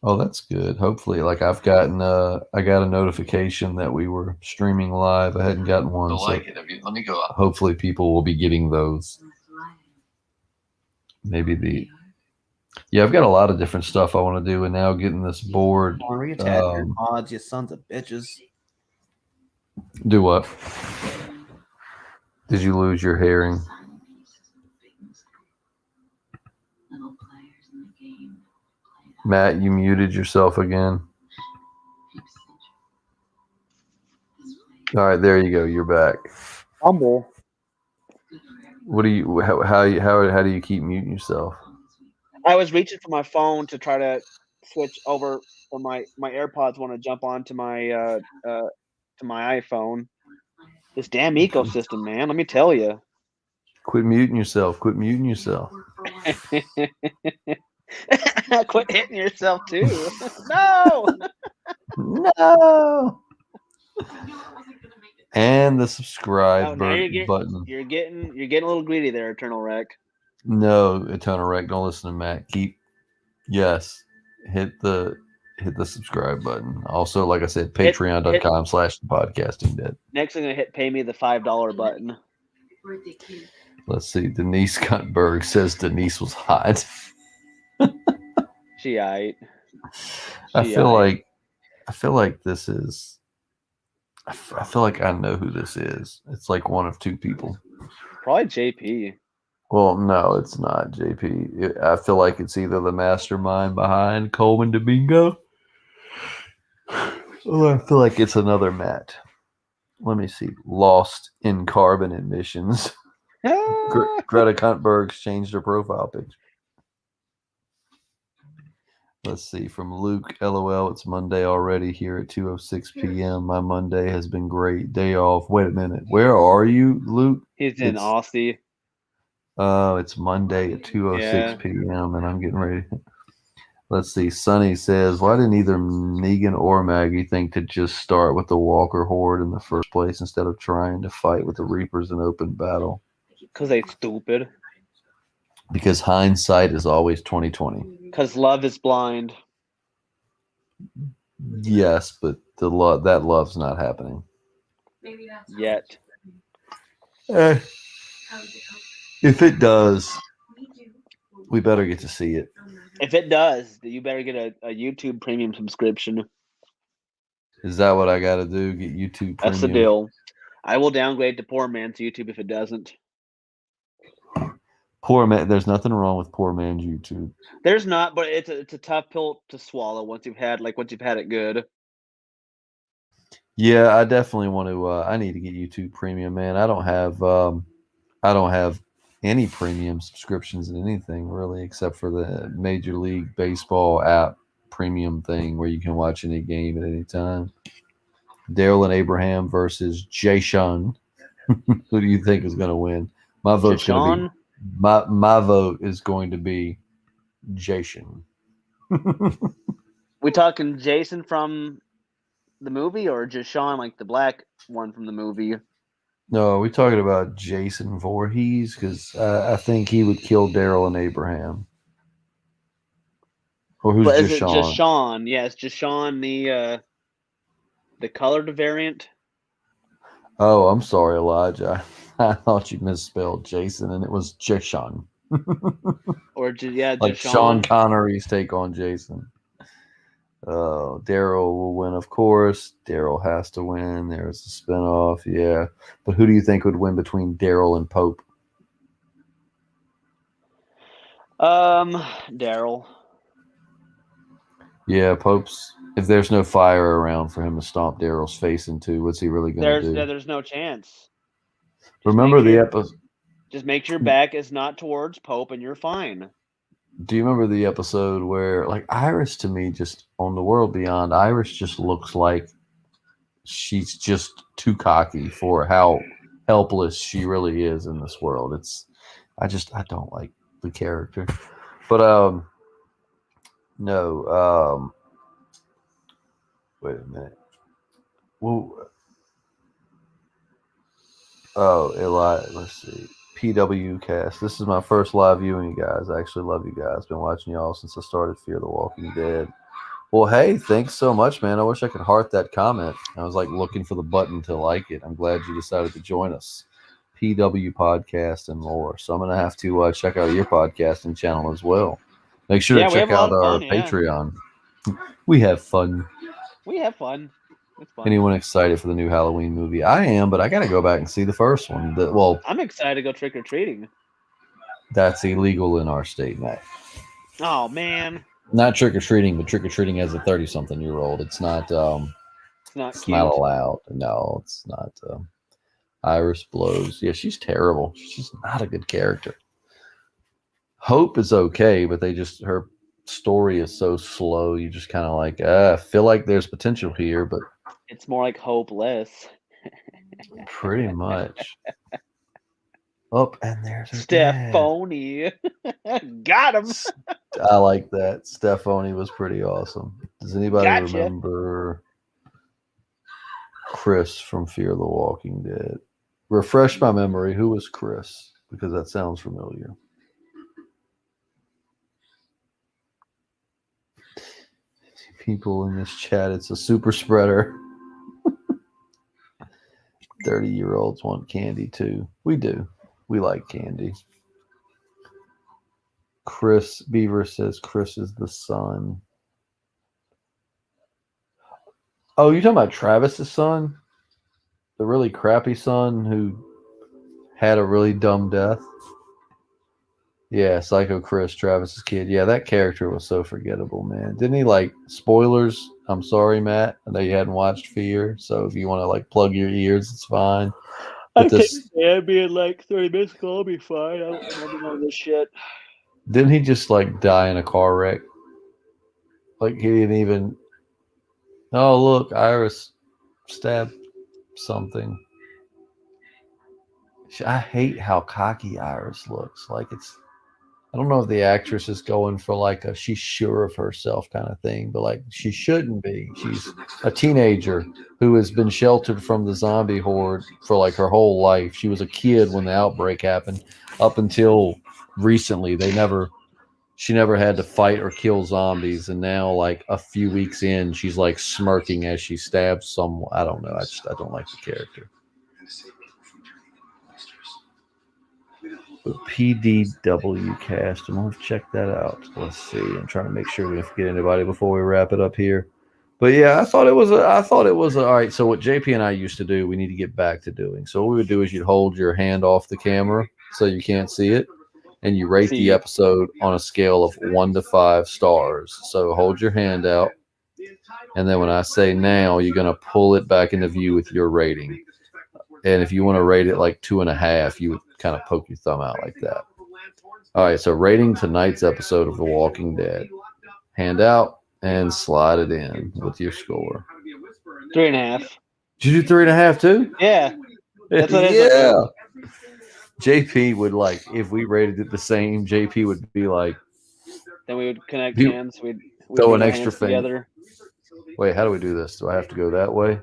Speaker 1: Oh, that's good. Hopefully, like I got a notification that we were streaming live. I hadn't gotten one. So let me go. Hopefully, people will be getting those. Maybe I've got a lot of different stuff I want to do, and now getting this board.
Speaker 2: Reattach your mods, you sons of bitches.
Speaker 1: Do what? Did you lose your hearing? Matt, you muted yourself again. All right, there you go. You're back.
Speaker 2: Humble.
Speaker 1: What do you? How do you keep muting yourself?
Speaker 2: I was reaching for my phone to try to switch over from my AirPods. Want to jump onto my to my iPhone. This damn ecosystem, man. Let me tell you.
Speaker 1: Quit muting yourself. Quit muting yourself.
Speaker 2: Quit hitting yourself too. No.
Speaker 1: No. And the subscribe button.
Speaker 2: You're getting a little greedy there, Eternal Wreck.
Speaker 1: No, Eternal Wreck. Don't listen to Matt. Hit the subscribe button. Also, like I said, patreon.com/thepodcastingdead.
Speaker 2: Next, I'm gonna hit pay me the $5 button.
Speaker 1: Let's see. Denise Cuntberg says Denise was hot.
Speaker 2: She aight.
Speaker 1: I feel like this is. I feel like I know who this is. It's like one of two people.
Speaker 2: Probably JP.
Speaker 1: Well, no, it's not JP. I feel like it's either the mastermind behind Coleman Domingo, or I feel like it's another Matt. Let me see. Lost in carbon emissions. Greta Cuntberg's changed her profile picture. Let's see. From Luke, LOL, it's Monday already here at 2:06 p.m. My Monday has been great. Day off. Wait a minute. Where are you, Luke?
Speaker 2: He's in Aussie.
Speaker 1: Oh, it's Monday at 2:06 p.m. and I'm getting ready. Let's see. Sonny says, why didn't either Negan or Maggie think to just start with the Walker Horde in the first place instead of trying to fight with the Reapers in open battle?
Speaker 2: Because they stupid.
Speaker 1: Because hindsight is always 20/20.
Speaker 2: Because love is blind.
Speaker 1: Yes, but that love's not happening
Speaker 2: yet.
Speaker 1: If it does, we better get to see it.
Speaker 2: If it does, you better get a YouTube premium subscription.
Speaker 1: Is that what I got to do? Get YouTube premium?
Speaker 2: That's the deal. I will downgrade to poor man's YouTube if it doesn't.
Speaker 1: Poor man. There's nothing wrong with poor man's YouTube.
Speaker 2: There's not, but it's a tough pill to swallow once you've had it good.
Speaker 1: Yeah, I definitely want to. I need to get YouTube Premium, man. I don't have any premium subscriptions in anything really, except for the Major League Baseball app premium thing where you can watch any game at any time. Daryl and Abraham versus Jason. Who do you think is going to win? My vote's going to be my vote is going to be Jason.
Speaker 2: We talking Jason from the movie or just Sean, like the black one from the movie?
Speaker 1: No, we're talking about Jason Voorhees because I think he would kill Daryl and Abraham. Or who's
Speaker 2: But is
Speaker 1: just
Speaker 2: it
Speaker 1: Sean?
Speaker 2: just Sean? Yeah, it's just Sean, the colored variant.
Speaker 1: Oh, I'm sorry, Elijah. I thought you misspelled Jason, and it was Jason.
Speaker 2: Or just
Speaker 1: Like
Speaker 2: just
Speaker 1: Sean Connery's take on Jason. Daryl will win, of course. Daryl has to win. There's a spinoff, yeah. But who do you think would win between Daryl and Pope?
Speaker 2: Daryl.
Speaker 1: Yeah, Pope's. If there's no fire around for him to stomp Daryl's face into, what's he really going to do?
Speaker 2: There's no chance.
Speaker 1: Remember the episode?
Speaker 2: Just make sure your back is not towards Pope, and you're fine.
Speaker 1: Do you remember the episode where, like, Iris to me, just on The World Beyond, Iris just looks like she's just too cocky for how helpless she really is in this world. I don't like the character. But, no, wait a minute. Well, Eli, let's see. PW Cast. This is my first live viewing, you guys. I actually love you guys. Been watching y'all since I started Fear the Walking Dead. Well, hey, thanks so much, man. I wish I could heart that comment. I was like looking for the button to like it. I'm glad you decided to join us. PW Podcast and more. So I'm going to have to check out your podcasting channel as well. Make sure to check out our Patreon. We have fun.
Speaker 2: We have fun. It's fun.
Speaker 1: Anyone excited for the new Halloween movie? I am, but I got to go back and see the first one.
Speaker 2: I'm excited to go trick-or-treating.
Speaker 1: That's illegal in our state, Matt.
Speaker 2: Oh, man.
Speaker 1: Not trick-or-treating, but trick-or-treating as a 30-something-year-old. It's not
Speaker 2: It's
Speaker 1: not allowed. No, it's not. Iris blows. Yeah, she's terrible. She's not a good character. Hope is okay, but her story is so slow. You just kind of like, feel like there's potential here, but
Speaker 2: it's more like hopeless.
Speaker 1: Pretty much. Oh, and there's her
Speaker 2: Stephanie. Got him.
Speaker 1: I like that. Stephanie was pretty awesome. Does anybody remember Chris from Fear the Walking Dead? Refresh my memory. Who was Chris? Because that sounds familiar. People in this chat, it's a super spreader. 30-year-olds want candy too. We do. We like candy. Chris Beaver says Chris is the son. Oh, you're talking about Travis's son? The really crappy son who had a really dumb death? Yeah, Psycho Chris, Travis's kid. Yeah, that character was so forgettable, man. Didn't he, spoilers? I'm sorry, Matt. I know you hadn't watched Fear, so if you want to, plug your ears, it's fine.
Speaker 2: But I'll be in 30 minutes ago. I'll be fine. I don't know this shit.
Speaker 1: Didn't he just, die in a car wreck? He didn't even... Oh, look, Iris stabbed something. I hate how cocky Iris looks. I don't know if the actress is going for a she's sure of herself kind of thing, but she shouldn't be. She's a teenager who has been sheltered from the zombie horde for her whole life. She was a kid when the outbreak happened. Up until recently, she never had to fight or kill zombies, and now a few weeks in, she's smirking as she stabs someone. I don't know. I don't like the character. PDW cast. I'm gonna check that out. Let's see. I'm trying to make sure we don't forget anybody before we wrap it up here. But yeah, I thought it was all right. So what JP and I used to do, we need to get back to doing. So what we would do is you'd hold your hand off the camera so you can't see it, and you rate the episode on a scale of 1 to 5 stars. So hold your hand out And then when I say now, you're going to pull it back into view with your rating. And if you want to rate it like 2.5, you would kind of poke your thumb out like that. All right, so rating tonight's episode of The Walking Dead. Hand out and slide it in with your score.
Speaker 2: 3.5.
Speaker 1: Did you do 3.5 too?
Speaker 2: Yeah. That's what it is.
Speaker 1: Yeah. JP would like, if we rated it the same, JP would be like,
Speaker 2: Then we would connect
Speaker 1: You-
Speaker 2: hands. We'd
Speaker 1: throw
Speaker 2: put
Speaker 1: an
Speaker 2: our
Speaker 1: extra
Speaker 2: hands
Speaker 1: thing.
Speaker 2: together.
Speaker 1: wait, how do we do this? Do I have to go that way?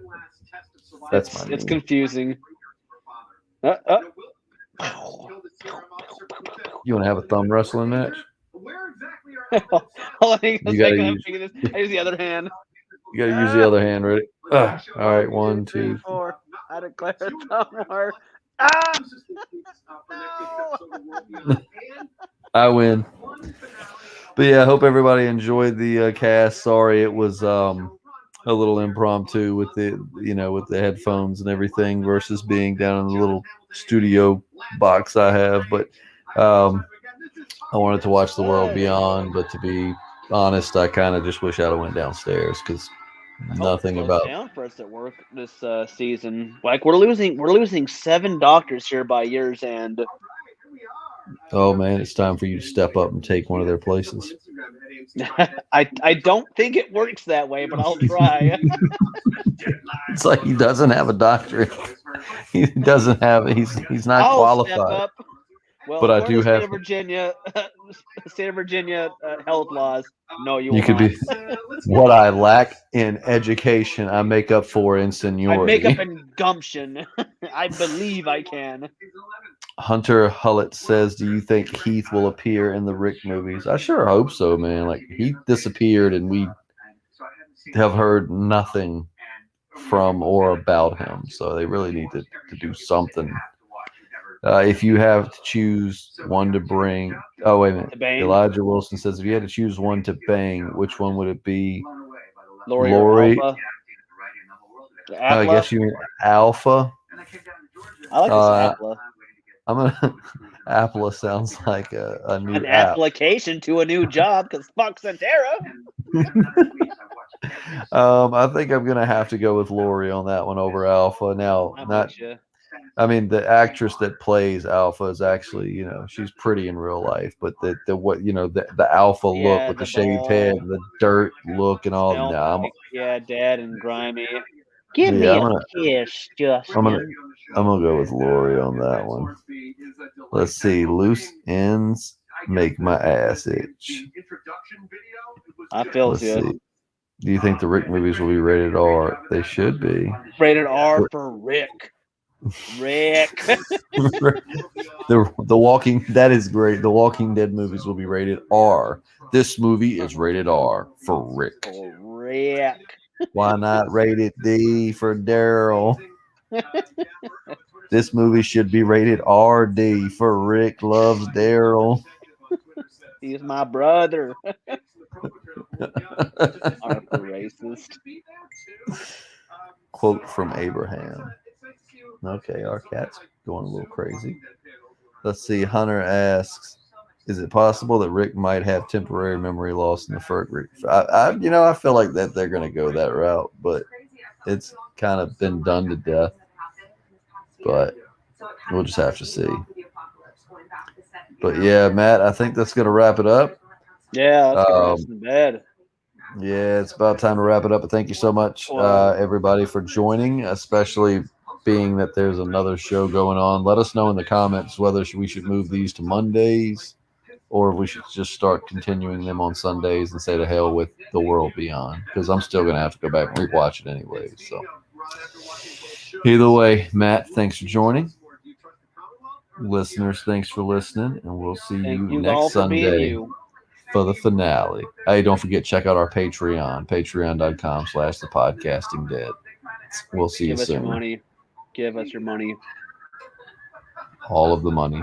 Speaker 1: That's my
Speaker 2: It's
Speaker 1: name.
Speaker 2: confusing.
Speaker 1: You want to have a thumb wrestling match?
Speaker 2: Hold on, hang on a
Speaker 1: You gotta
Speaker 2: second, I'm
Speaker 1: use-
Speaker 2: figuring this. I use the other hand.
Speaker 1: You got to use the other hand, ready? All right, 1, 2.
Speaker 2: 4. I declare thumb war. Ah! No!
Speaker 1: I win. But yeah, I hope everybody enjoyed the cast. Sorry, it was a little impromptu with with the headphones and everything versus being down in the little studio box I have. But I wanted to watch The World Beyond, but to be honest, I kind of just wish I'd have went downstairs because nothing
Speaker 2: Slows
Speaker 1: about.
Speaker 2: down for us at work this season. Like we're losing 7 doctors here by year's end.
Speaker 1: Oh man, it's time for you to step up and take one of their places.
Speaker 2: I don't think it works that way, but I'll try.
Speaker 1: It's like he doesn't have a doctorate. He doesn't have. He's not
Speaker 2: I'll step
Speaker 1: qualified.
Speaker 2: up. Well,
Speaker 1: But I
Speaker 2: according
Speaker 1: do
Speaker 2: to
Speaker 1: have-
Speaker 2: state of Virginia health laws. No, you
Speaker 1: You
Speaker 2: will
Speaker 1: could
Speaker 2: not.
Speaker 1: be. What I lack in education, I make up for in
Speaker 2: I
Speaker 1: seniority.
Speaker 2: make up in gumption. I believe I can.
Speaker 1: Hunter Hullett says, "Do you think Heath will appear in the Rick movies?" I sure hope so, man. Like he disappeared, and we have heard nothing from or about him. So they really need to do something. If you have to choose one to bring, oh wait a minute,
Speaker 2: To bang.
Speaker 1: Elijah Wilson says, if you had to choose one to bang, which one would it be?
Speaker 2: Lori.
Speaker 1: Lori.
Speaker 2: Or Alpha.
Speaker 1: I guess you mean Alpha.
Speaker 2: I like this Apla.
Speaker 1: I'm gonna. Apla sounds like a new
Speaker 2: An
Speaker 1: app.
Speaker 2: application to a new job because fuck Centera.
Speaker 1: I think I'm gonna have to go with Lori on that one over Alpha. Now,
Speaker 2: I'm
Speaker 1: not.
Speaker 2: with you.
Speaker 1: I mean, the actress that plays Alpha is actually, she's pretty in real life, but the Alpha look
Speaker 2: Yeah,
Speaker 1: with the
Speaker 2: the
Speaker 1: shaved
Speaker 2: bald,
Speaker 1: head, the dirt look, and all.
Speaker 2: Smell
Speaker 1: No,
Speaker 2: like, yeah, dad and grimy. Give
Speaker 1: Yeah,
Speaker 2: me
Speaker 1: I'm
Speaker 2: a
Speaker 1: gonna-
Speaker 2: kiss, Justin.
Speaker 1: I'm gonna go with Lori on that one. Let's see, loose ends make my ass itch.
Speaker 2: I feel
Speaker 1: Let's
Speaker 2: you.
Speaker 1: see. Do you think the Rick movies will be rated R? They should be.
Speaker 2: Rated R for Rick. Rick.
Speaker 1: The Walking, that is great. The Walking Dead movies will be rated R. This movie is rated R for Rick.
Speaker 2: For Rick.
Speaker 1: Why not rated D for Daryl? This movie should be rated RD for Rick loves Daryl.
Speaker 2: He's my brother. R for racist.
Speaker 1: Quote from Abraham. Okay, our cat's going a little crazy. Let's see. Hunter asks, "Is it possible that Rick might have temporary memory loss in the first?" I feel like that they're going to go that route, but it's kind of been done to death. But we'll just have to see. But yeah, Matt, I think that's going to wrap it up.
Speaker 2: Yeah, let's get rest in bed.
Speaker 1: Yeah, it's about time to wrap it up. But thank you so much, everybody, for joining, especially being that there's another show going on. Let us know in the comments whether we should move these to Mondays or if we should just start continuing them on Sundays and say to hell with The World Beyond, because I'm still going to have to go back and rewatch it anyway. So either way, Matt, thanks for joining. Listeners, thanks for listening, and we'll see
Speaker 2: Thank
Speaker 1: you
Speaker 2: you all
Speaker 1: next
Speaker 2: for being
Speaker 1: Sunday
Speaker 2: you.
Speaker 1: for the finale. Hey, don't forget, check out our Patreon, patreon.com/thepodcastingdead. We'll see you
Speaker 2: Give us your
Speaker 1: soon.
Speaker 2: money. Give us your money.
Speaker 1: All of the money.